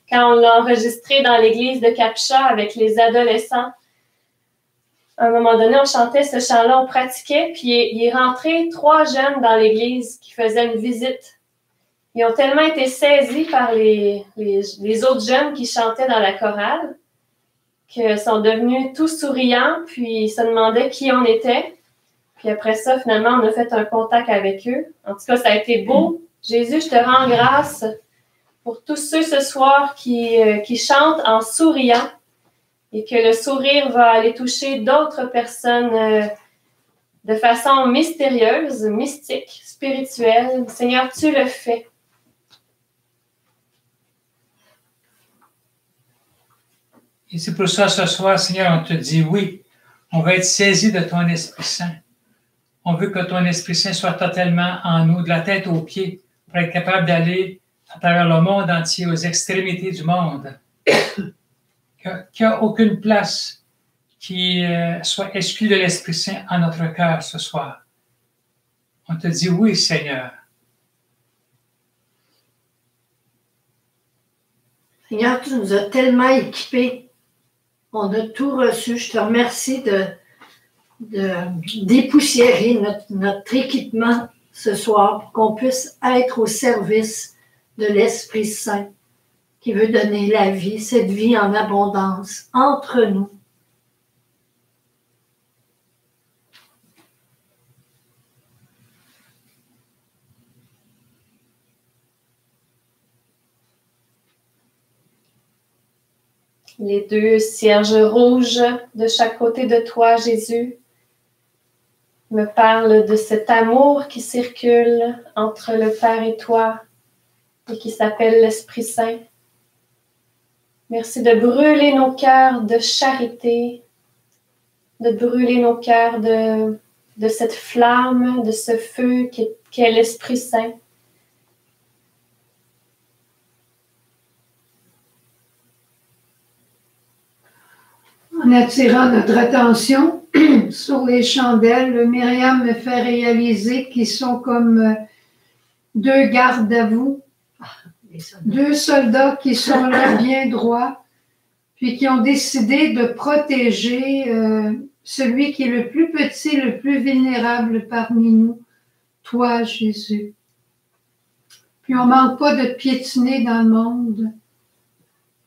quand on l'a enregistré dans l'église de Capcha avec les adolescents. À un moment donné, on chantait ce chant-là, on pratiquait, puis il est rentré 3 jeunes dans l'église qui faisaient une visite. Ils ont tellement été saisis par les autres jeunes qui chantaient dans la chorale qu'ils sont devenus tout souriants, puis ils se demandaient qui on était. Puis après ça, finalement, on a fait un contact avec eux. En tout cas, ça a été beau. Jésus, je te rends grâce pour tous ceux ce soir qui chantent en souriant et que le sourire va aller toucher d'autres personnes de façon mystérieuse, mystique, spirituelle. Seigneur, tu le fais. Et c'est pour ça, ce soir, Seigneur, on te dit oui. On va être saisi de ton Esprit Saint. On veut que ton Esprit Saint soit totalement en nous, de la tête aux pieds, pour être capable d'aller à travers le monde entier, aux extrémités du monde. Qu'il n'y a aucune place qui soit exclue de l'Esprit Saint en notre cœur ce soir. On te dit oui, Seigneur. Seigneur, tu nous as tellement équipés. On a tout reçu. Je te remercie de dépoussiérer notre équipement ce soir pour qu'on puisse être au service de l'Esprit Saint qui veut donner la vie, cette vie en abondance entre nous. Les 2 cierges rouges de chaque côté de toi, Jésus, me parlent de cet amour qui circule entre le Père et toi et qui s'appelle l'Esprit Saint. Merci de brûler nos cœurs de charité, de brûler nos cœurs de cette flamme, de ce feu qu'est l'Esprit Saint. En attirant notre attention sur les chandelles, Myriam me fait réaliser qu'ils sont comme 2 gardes à vous, 2 soldats qui sont là bien droits, puis qui ont décidé de protéger celui qui est le plus petit, le plus vulnérable parmi nous, toi, Jésus. Puis on ne manque pas de te piétiner dans le monde.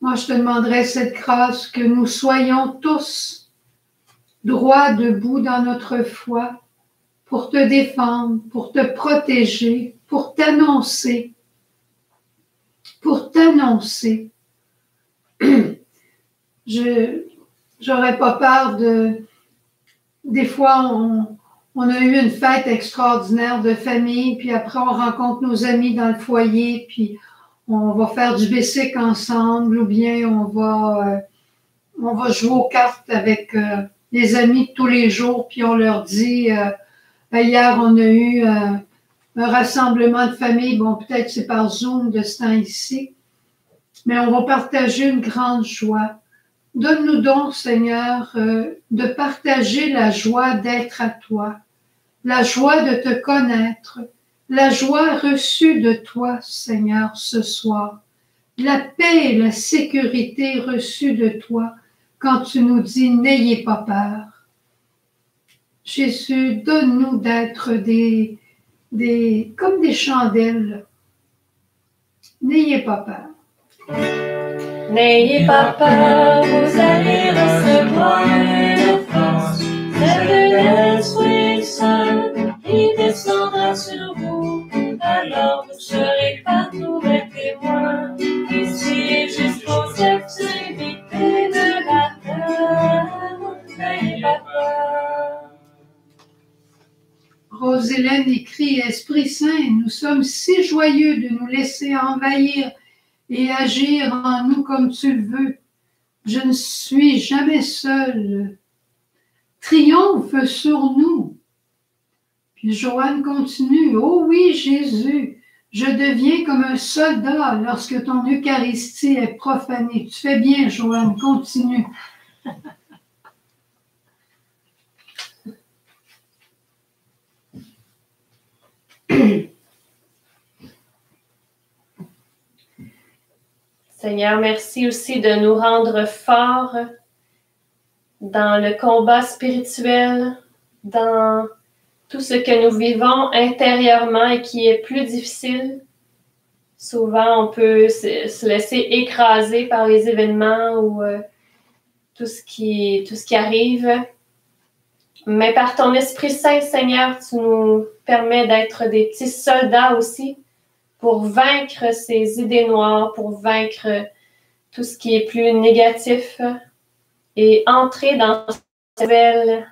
Moi, je te demanderais cette grâce que nous soyons tous droits debout dans notre foi pour te défendre, pour te protéger, pour t'annoncer. Pour t'annoncer. J'aurais pas peur de... Des fois, on a eu une fête extraordinaire de famille, puis après, on rencontre nos amis dans le foyer, puis on va faire du bicycle ensemble ou bien on va jouer aux cartes avec les amis tous les jours, puis on leur dit, hier on a eu un rassemblement de famille, bon peut-être c'est par Zoom de ce temps ici, mais on va partager une grande joie. Donne-nous donc, Seigneur, de partager la joie d'être à toi, la joie de te connaître, la joie reçue de toi, Seigneur, ce soir, la paix et la sécurité reçue de toi quand tu nous dis « N'ayez pas peur ». Jésus, donne-nous d'être comme des chandelles. N'ayez pas peur. N'ayez pas peur, vous allez recevoir une force, celle de l'Esprit Saint, qui descendra sur vous. Alors vous serez partout mes témoins, ici jusqu'aux extrémités de la terre. N'ayez pas peur. Rose-Hélène écrit « Esprit Saint, nous sommes si joyeux de nous laisser envahir et agir en nous comme tu le veux. Je ne suis jamais seule. Triomphe sur nous. » Puis Joanne continue, « Oh oui, Jésus, je deviens comme un soldat lorsque ton Eucharistie est profanée. » Tu fais bien, Joanne, continue. Seigneur, merci aussi de nous rendre forts dans le combat spirituel, dans tout ce que nous vivons intérieurement et qui est plus difficile. Souvent, on peut se laisser écraser par les événements ou tout ce qui arrive. Mais par ton Esprit Saint, Seigneur, tu nous permets d'être des petits soldats aussi pour vaincre ces idées noires, pour vaincre tout ce qui est plus négatif et entrer dans cette nouvelle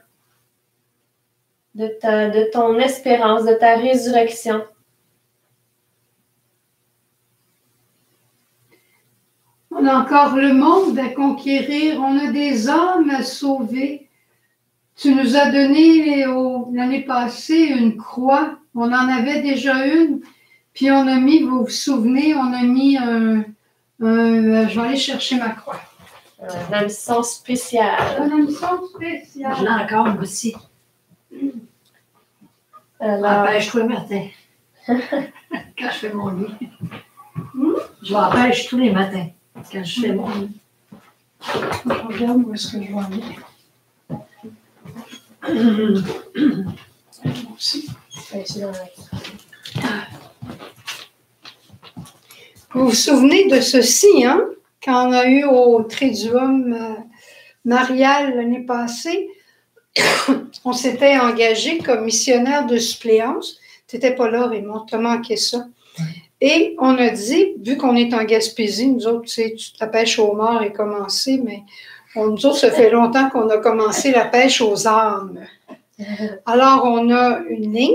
de ton espérance, de ta résurrection. On a encore le monde à conquérir, on a des âmes à sauver. Tu nous as donné l'année passée une croix, on en avait déjà une, puis on a mis, vous vous souvenez, on a mis je vais aller chercher ma croix. Un hameçon spécial. Un hameçon spécial. Je l'ai encore, moi aussi. Alors, Je tous les matins. Quand je fais mon lit. Je vais à la pêche tous les matins. Quand je fais mon lit. Regarde où est-ce que je vais aller. Aussi. Vous vous souvenez de ceci, hein? Quand on a eu au Triduum Marial l'année passée, on s'était engagé comme missionnaire de suppléance. Tu n'étais pas là, Raymond, tu as manqué ça. Et on a dit, vu qu'on est en Gaspésie, nous autres, tu sais, la pêche au mort est commencée, mais nous autres, ça fait longtemps qu'on a commencé la pêche aux âmes. Alors, on a une ligne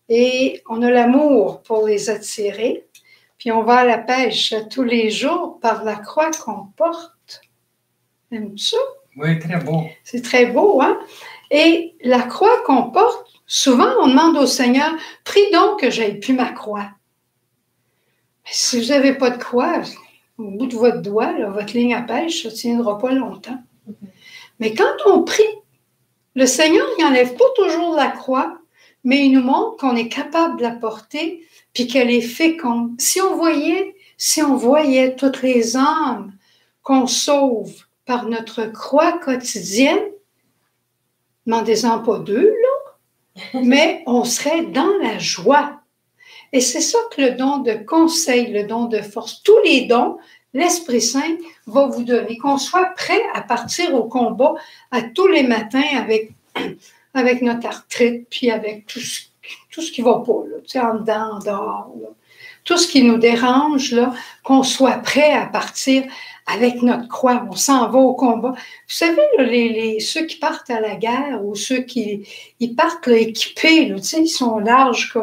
et on a l'amour pour les attirer. Puis on va à la pêche tous les jours par la croix qu'on porte. Aimes-tu ça? Oui, très beau. C'est très beau, hein? Et la croix qu'on porte, souvent on demande au Seigneur, prie donc que j'aie plus ma croix. Mais si vous n'avez pas de croix, au bout de votre doigt, là, votre ligne à pêche, ça ne tiendra pas longtemps. Mais quand on prie, le Seigneur, il n'enlève pas toujours la croix, mais il nous montre qu'on est capable de la porter puis qu'elle est féconde. Si on voyait toutes les âmes qu'on sauve par notre croix quotidienne, demandez-en pas deux, là, mais on serait dans la joie. Et c'est ça que le don de conseil, le don de force, tous les dons, l'Esprit Saint va vous donner, qu'on soit prêt à partir au combat à tous les matins avec notre arthrite, puis avec tout ce qui ne va pas, là, tu sais, en dedans, en dehors, là. Tout ce qui nous dérange, là, qu'on soit prêt à partir avec notre croix. On s'en va au combat. Vous savez, là, ceux qui partent à la guerre ou ceux qui ils partent là, équipés, là, tu sais, ils sont larges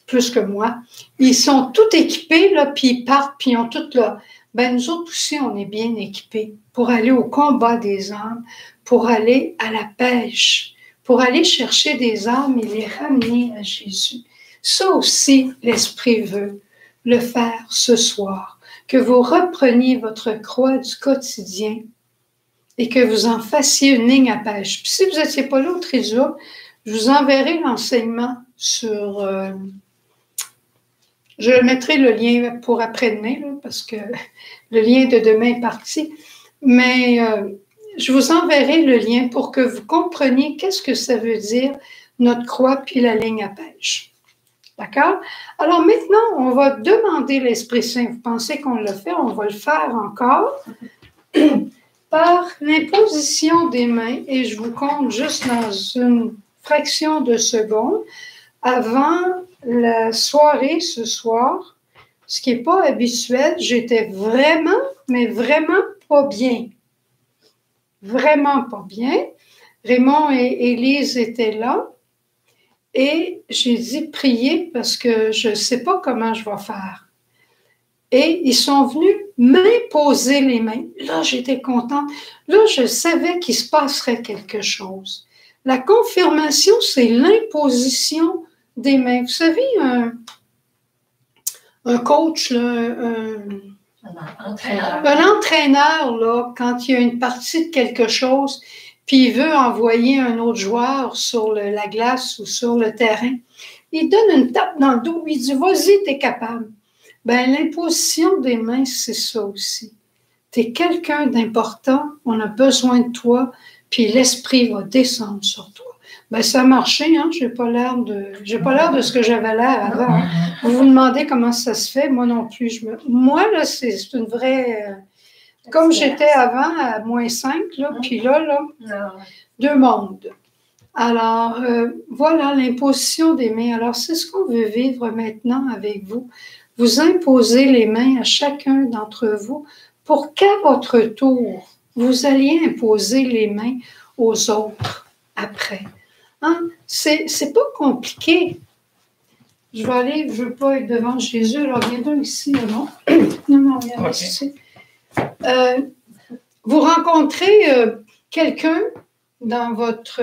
plus que moi. Ils sont tous équipés, là, puis ils partent, puis ils ont tout là. Ben, nous autres aussi, on est bien équipés pour aller au combat des âmes, pour aller à la pêche, pour aller chercher des âmes et les ramener à Jésus. Ça aussi, l'Esprit veut le faire ce soir, que vous repreniez votre croix du quotidien et que vous en fassiez une ligne à pêche. Puis si vous n'étiez pas là au Trésor, je vous enverrai l'enseignement sur... je mettrai le lien pour après-demain, là, parce que le lien de demain est parti. Mais je vous enverrai le lien pour que vous compreniez qu'est-ce que ça veut dire notre croix puis la ligne à pêche. D'accord? Alors maintenant, on va demander l'Esprit Saint. Vous pensez qu'on l'a fait? On va le faire encore par l'imposition des mains. Et je vous compte juste dans une fraction de seconde. Avant la soirée ce soir, ce qui n'est pas habituel, j'étais vraiment, mais vraiment pas bien. Vraiment pas bien. Raymond et Élise étaient là. Et j'ai dit prier parce que je ne sais pas comment je vais faire. Et ils sont venus m'imposer les mains. Là, j'étais contente. Là, je savais qu'il se passerait quelque chose. La confirmation, c'est l'imposition des mains. Vous savez, un coach, là, un entraîneur, là, quand il y a une partie de quelque chose, puis il veut envoyer un autre joueur sur la glace ou sur le terrain, il donne une tape dans le dos, il dit « Vas-y, t'es capable ». Ben, l'imposition des mains, c'est ça aussi. T'es quelqu'un d'important, on a besoin de toi, puis l'esprit va descendre sur toi. Ben, ça a marché, hein? J'ai pas l'air de ce que j'avais l'air avant. Hein? Vous vous demandez comment ça se fait, moi non plus. Moi, là, c'est une vraie... comme j'étais avant, à -5, là, puis là, deux mondes. Alors, voilà l'imposition des mains. Alors, c'est ce qu'on veut vivre maintenant avec vous. Vous imposez les mains à chacun d'entre vous pour qu'à votre tour, vous alliez imposer les mains aux autres après. Hein? C'est pas compliqué. Je ne veux pas être devant Jésus. Alors, viens donc ici, non? Non, viens ici. Vous rencontrez quelqu'un dans votre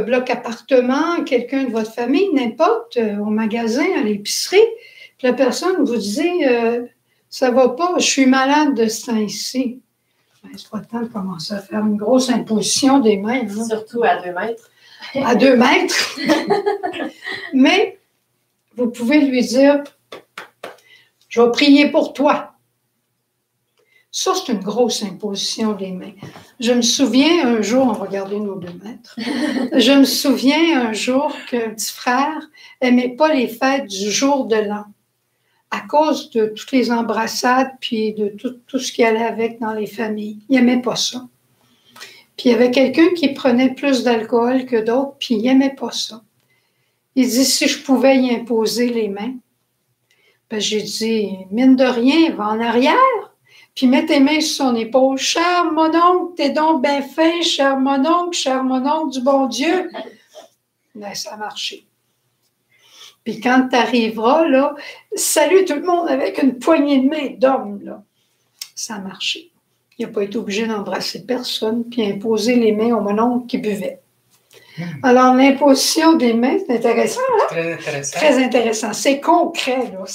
bloc appartement, quelqu'un de votre famille, n'importe, au magasin, à l'épicerie, puis la personne vous dit ça va pas, je suis malade de ce temps-ci. Ben, c'est pas le temps de commencer à faire une grosse imposition des mains. Hein? Surtout à 2 mètres. À 2 mètres. Mais vous pouvez lui dire je vais prier pour toi. Ça, c'est une grosse imposition des mains. Je me souviens un jour, on va regarder nos 2 mètres, je me souviens un jour qu'un petit frère n'aimait pas les fêtes du jour de l'an à cause de toutes les embrassades puis de tout ce qui allait avec dans les familles. Il n'aimait pas ça. Puis il y avait quelqu'un qui prenait plus d'alcool que d'autres, puis il n'aimait pas ça. Il dit, si je pouvais y imposer les mains, ben, j'ai dit, mine de rien, va en arrière. Puis mets tes mains sur son épaule. Cher mon oncle, t'es donc bien fin, cher mon oncle du bon Dieu. Ben, ça a marché. Puis quand tu arriveras, là, salut tout le monde avec une poignée de main d'homme, là. Ça a marché. Il n'a pas été obligé d'embrasser personne, puis imposer les mains au mon oncle qui buvait. Alors, l'imposition des mains, c'est intéressant, hein? Très intéressant. Très intéressant. C'est concret, là.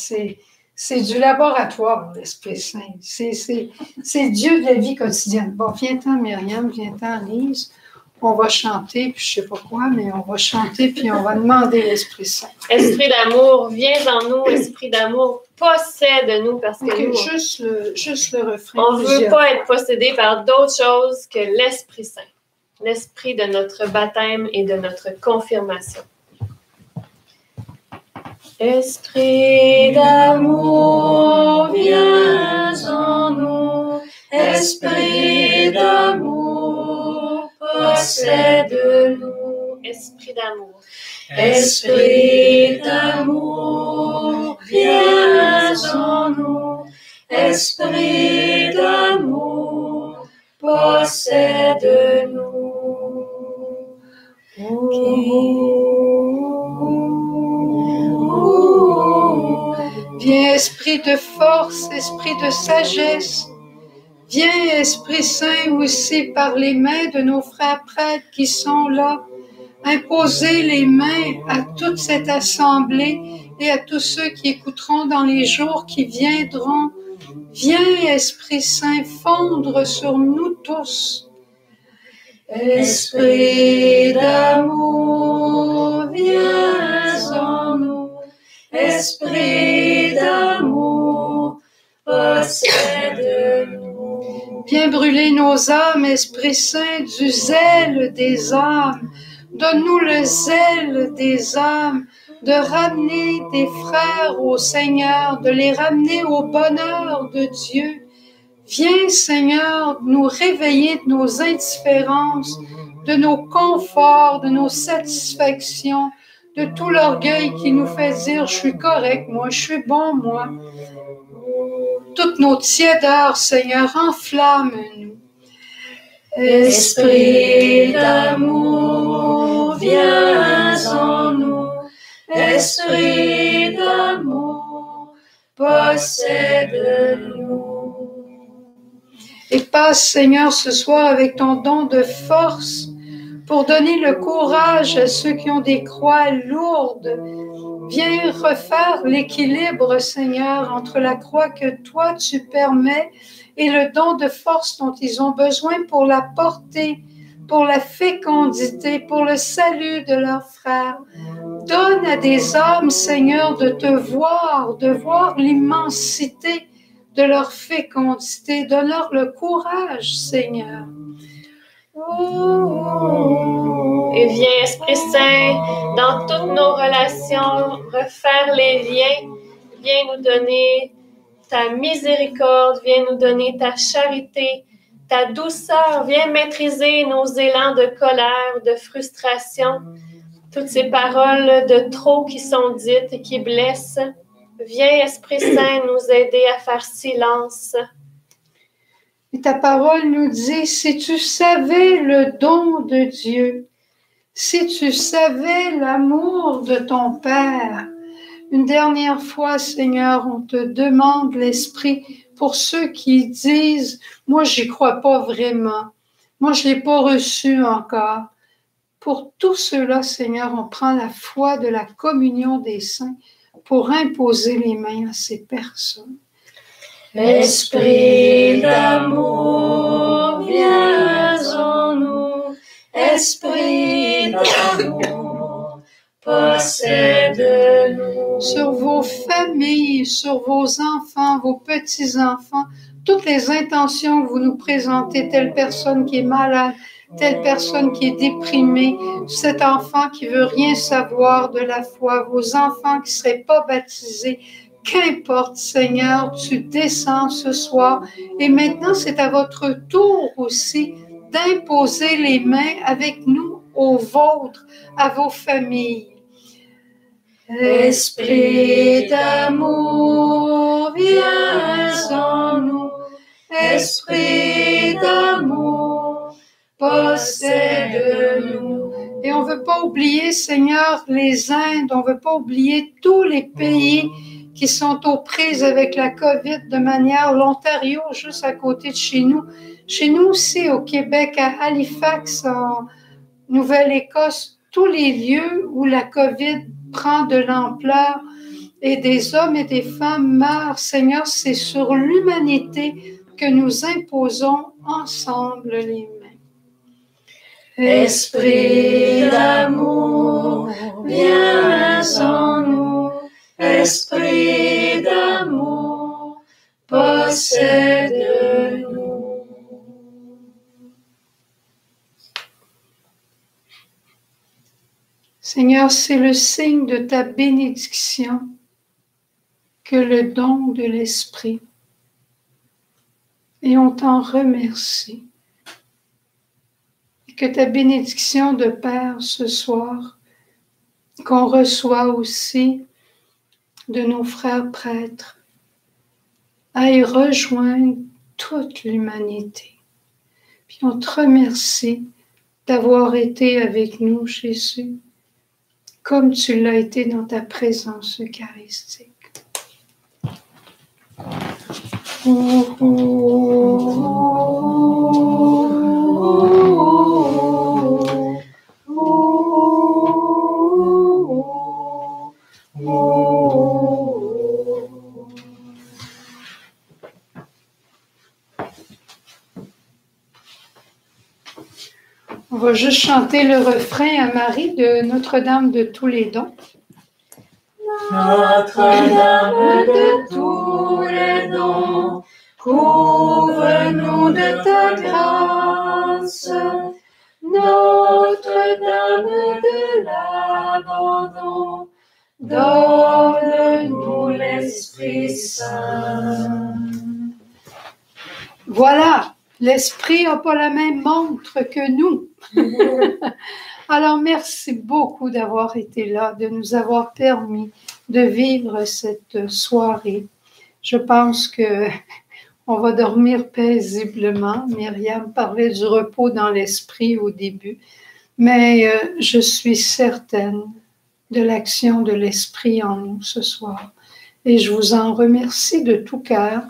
C'est du laboratoire, l'Esprit Saint. C'est Dieu de la vie quotidienne. Bon, viens-t'en, Myriam, viens-t'en, Lise. On va chanter, puis je ne sais pas quoi, mais on va chanter, puis on va demander l'Esprit Saint. Esprit d'amour, viens en nous. Esprit d'amour, possède-nous, parce que Okay, nous, juste le refrain. on ne veut pas être possédé par d'autres choses que l'Esprit Saint. L'Esprit de notre baptême et de notre confirmation. Esprit d'amour, viens en nous. Esprit d'amour, possède-nous. Esprit d'amour. Esprit d'amour, viens en nous. Esprit d'amour, possède-nous. Viens, Esprit de force, Esprit de sagesse. Viens, Esprit Saint, aussi par les mains de nos frères prêtres qui sont là. Imposer les mains à toute cette assemblée et à tous ceux qui écouteront dans les jours qui viendront. Viens, Esprit Saint, fondre sur nous tous. Esprit d'amour, viens en nous. Esprit d'amour, possède-nous. Viens brûler nos âmes, Esprit Saint, du zèle des âmes. Donne-nous le zèle des âmes, de ramener des frères au Seigneur, de les ramener au bonheur de Dieu. Viens, Seigneur, nous réveiller de nos indifférences, de nos conforts, de nos satisfactions, de tout l'orgueil qui nous fait dire « je suis correct, moi, je suis bon, moi ». Toutes nos tiédeurs, Seigneur, enflamme-nous. Esprit d'amour, viens en nous. Esprit d'amour, possède-nous. Et passe, Seigneur, ce soir avec ton don de force pour donner le courage à ceux qui ont des croix lourdes. Viens refaire l'équilibre, Seigneur, entre la croix que toi tu permets et le don de force dont ils ont besoin pour la porter, pour la fécondité, pour le salut de leurs frères. Donne à des âmes, Seigneur, de te voir, de voir l'immensité de leur fécondité. Donne-leur le courage, Seigneur. Et viens, Esprit Saint, dans toutes nos relations, refaire les liens. Viens nous donner ta miséricorde, viens nous donner ta charité, ta douceur. Viens maîtriser nos élans de colère, de frustration. Toutes ces paroles de trop qui sont dites et qui blessent. Viens, Esprit Saint, nous aider à faire silence. Et ta parole nous dit, si tu savais le don de Dieu, si tu savais l'amour de ton Père, une dernière fois, Seigneur, on te demande l'Esprit pour ceux qui disent, moi, j'y crois pas vraiment. Moi, je l'ai pas reçu encore. Pour tous ceux-là, Seigneur, on prend la foi de la communion des saints pour imposer les mains à ces personnes. Esprit d'amour, viens en nous. Esprit d'amour, possède-nous. Sur vos familles, sur vos enfants, vos petits-enfants, toutes les intentions que vous nous présentez, telle personne qui est malade, telle personne qui est déprimée, cet enfant qui veut rien savoir de la foi, vos enfants qui ne seraient pas baptisés, qu'importe, Seigneur, tu descends ce soir. Et maintenant, c'est à votre tour aussi d'imposer les mains avec nous aux vôtres, à vos familles. Esprit d'amour, viens en nous. Esprit d'amour, possède-nous. Et on ne veut pas oublier, Seigneur, les Indes, on ne veut pas oublier tous les pays qui sont aux prises avec la COVID de manière, l'Ontario, juste à côté de chez nous. Chez nous aussi, au Québec, à Halifax, en Nouvelle-Écosse, tous les lieux où la COVID prend de l'ampleur et des hommes et des femmes meurent, Seigneur, c'est sur l'humanité que nous imposons ensemble les mains. Esprit d'amour, viens en nous. Esprit d'amour, possède-nous. Seigneur, c'est le signe de ta bénédiction que le don de l'Esprit. Et on t'en remercie. Et que ta bénédiction de Père ce soir, qu'on reçoit aussi de nos frères prêtres, aille rejoindre toute l'humanité. Puis on te remercie d'avoir été avec nous, Jésus, comme tu l'as été dans ta présence eucharistique. On va juste chanter le refrain à Marie de Notre-Dame de tous les dons. Notre-Dame de tous les dons, couvre-nous de ta grâce. Notre-Dame de l'abandon, donne-nous l'Esprit Saint. Voilà, l'Esprit n'a pas la même montre que nous. Alors, merci beaucoup d'avoir été là, de nous avoir permis de vivre cette soirée. Je pense que on va dormir paisiblement. Myriam parlait du repos dans l'esprit au début, mais je suis certaine de l'action de l'esprit en nous ce soir. Et je vous en remercie de tout cœur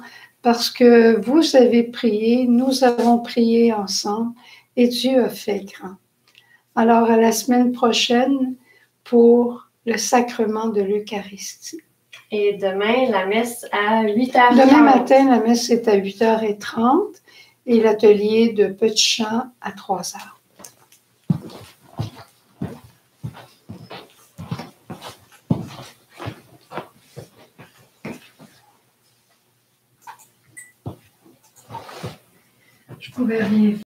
parce que vous avez prié, nous avons prié ensemble et Dieu a fait grand. Alors, à la semaine prochaine pour le sacrement de l'Eucharistie. Et demain, la messe à 8h30. Demain matin, la messe est à 8h30 et l'atelier de Petit Chant à 3h. Je pouvais rien faire.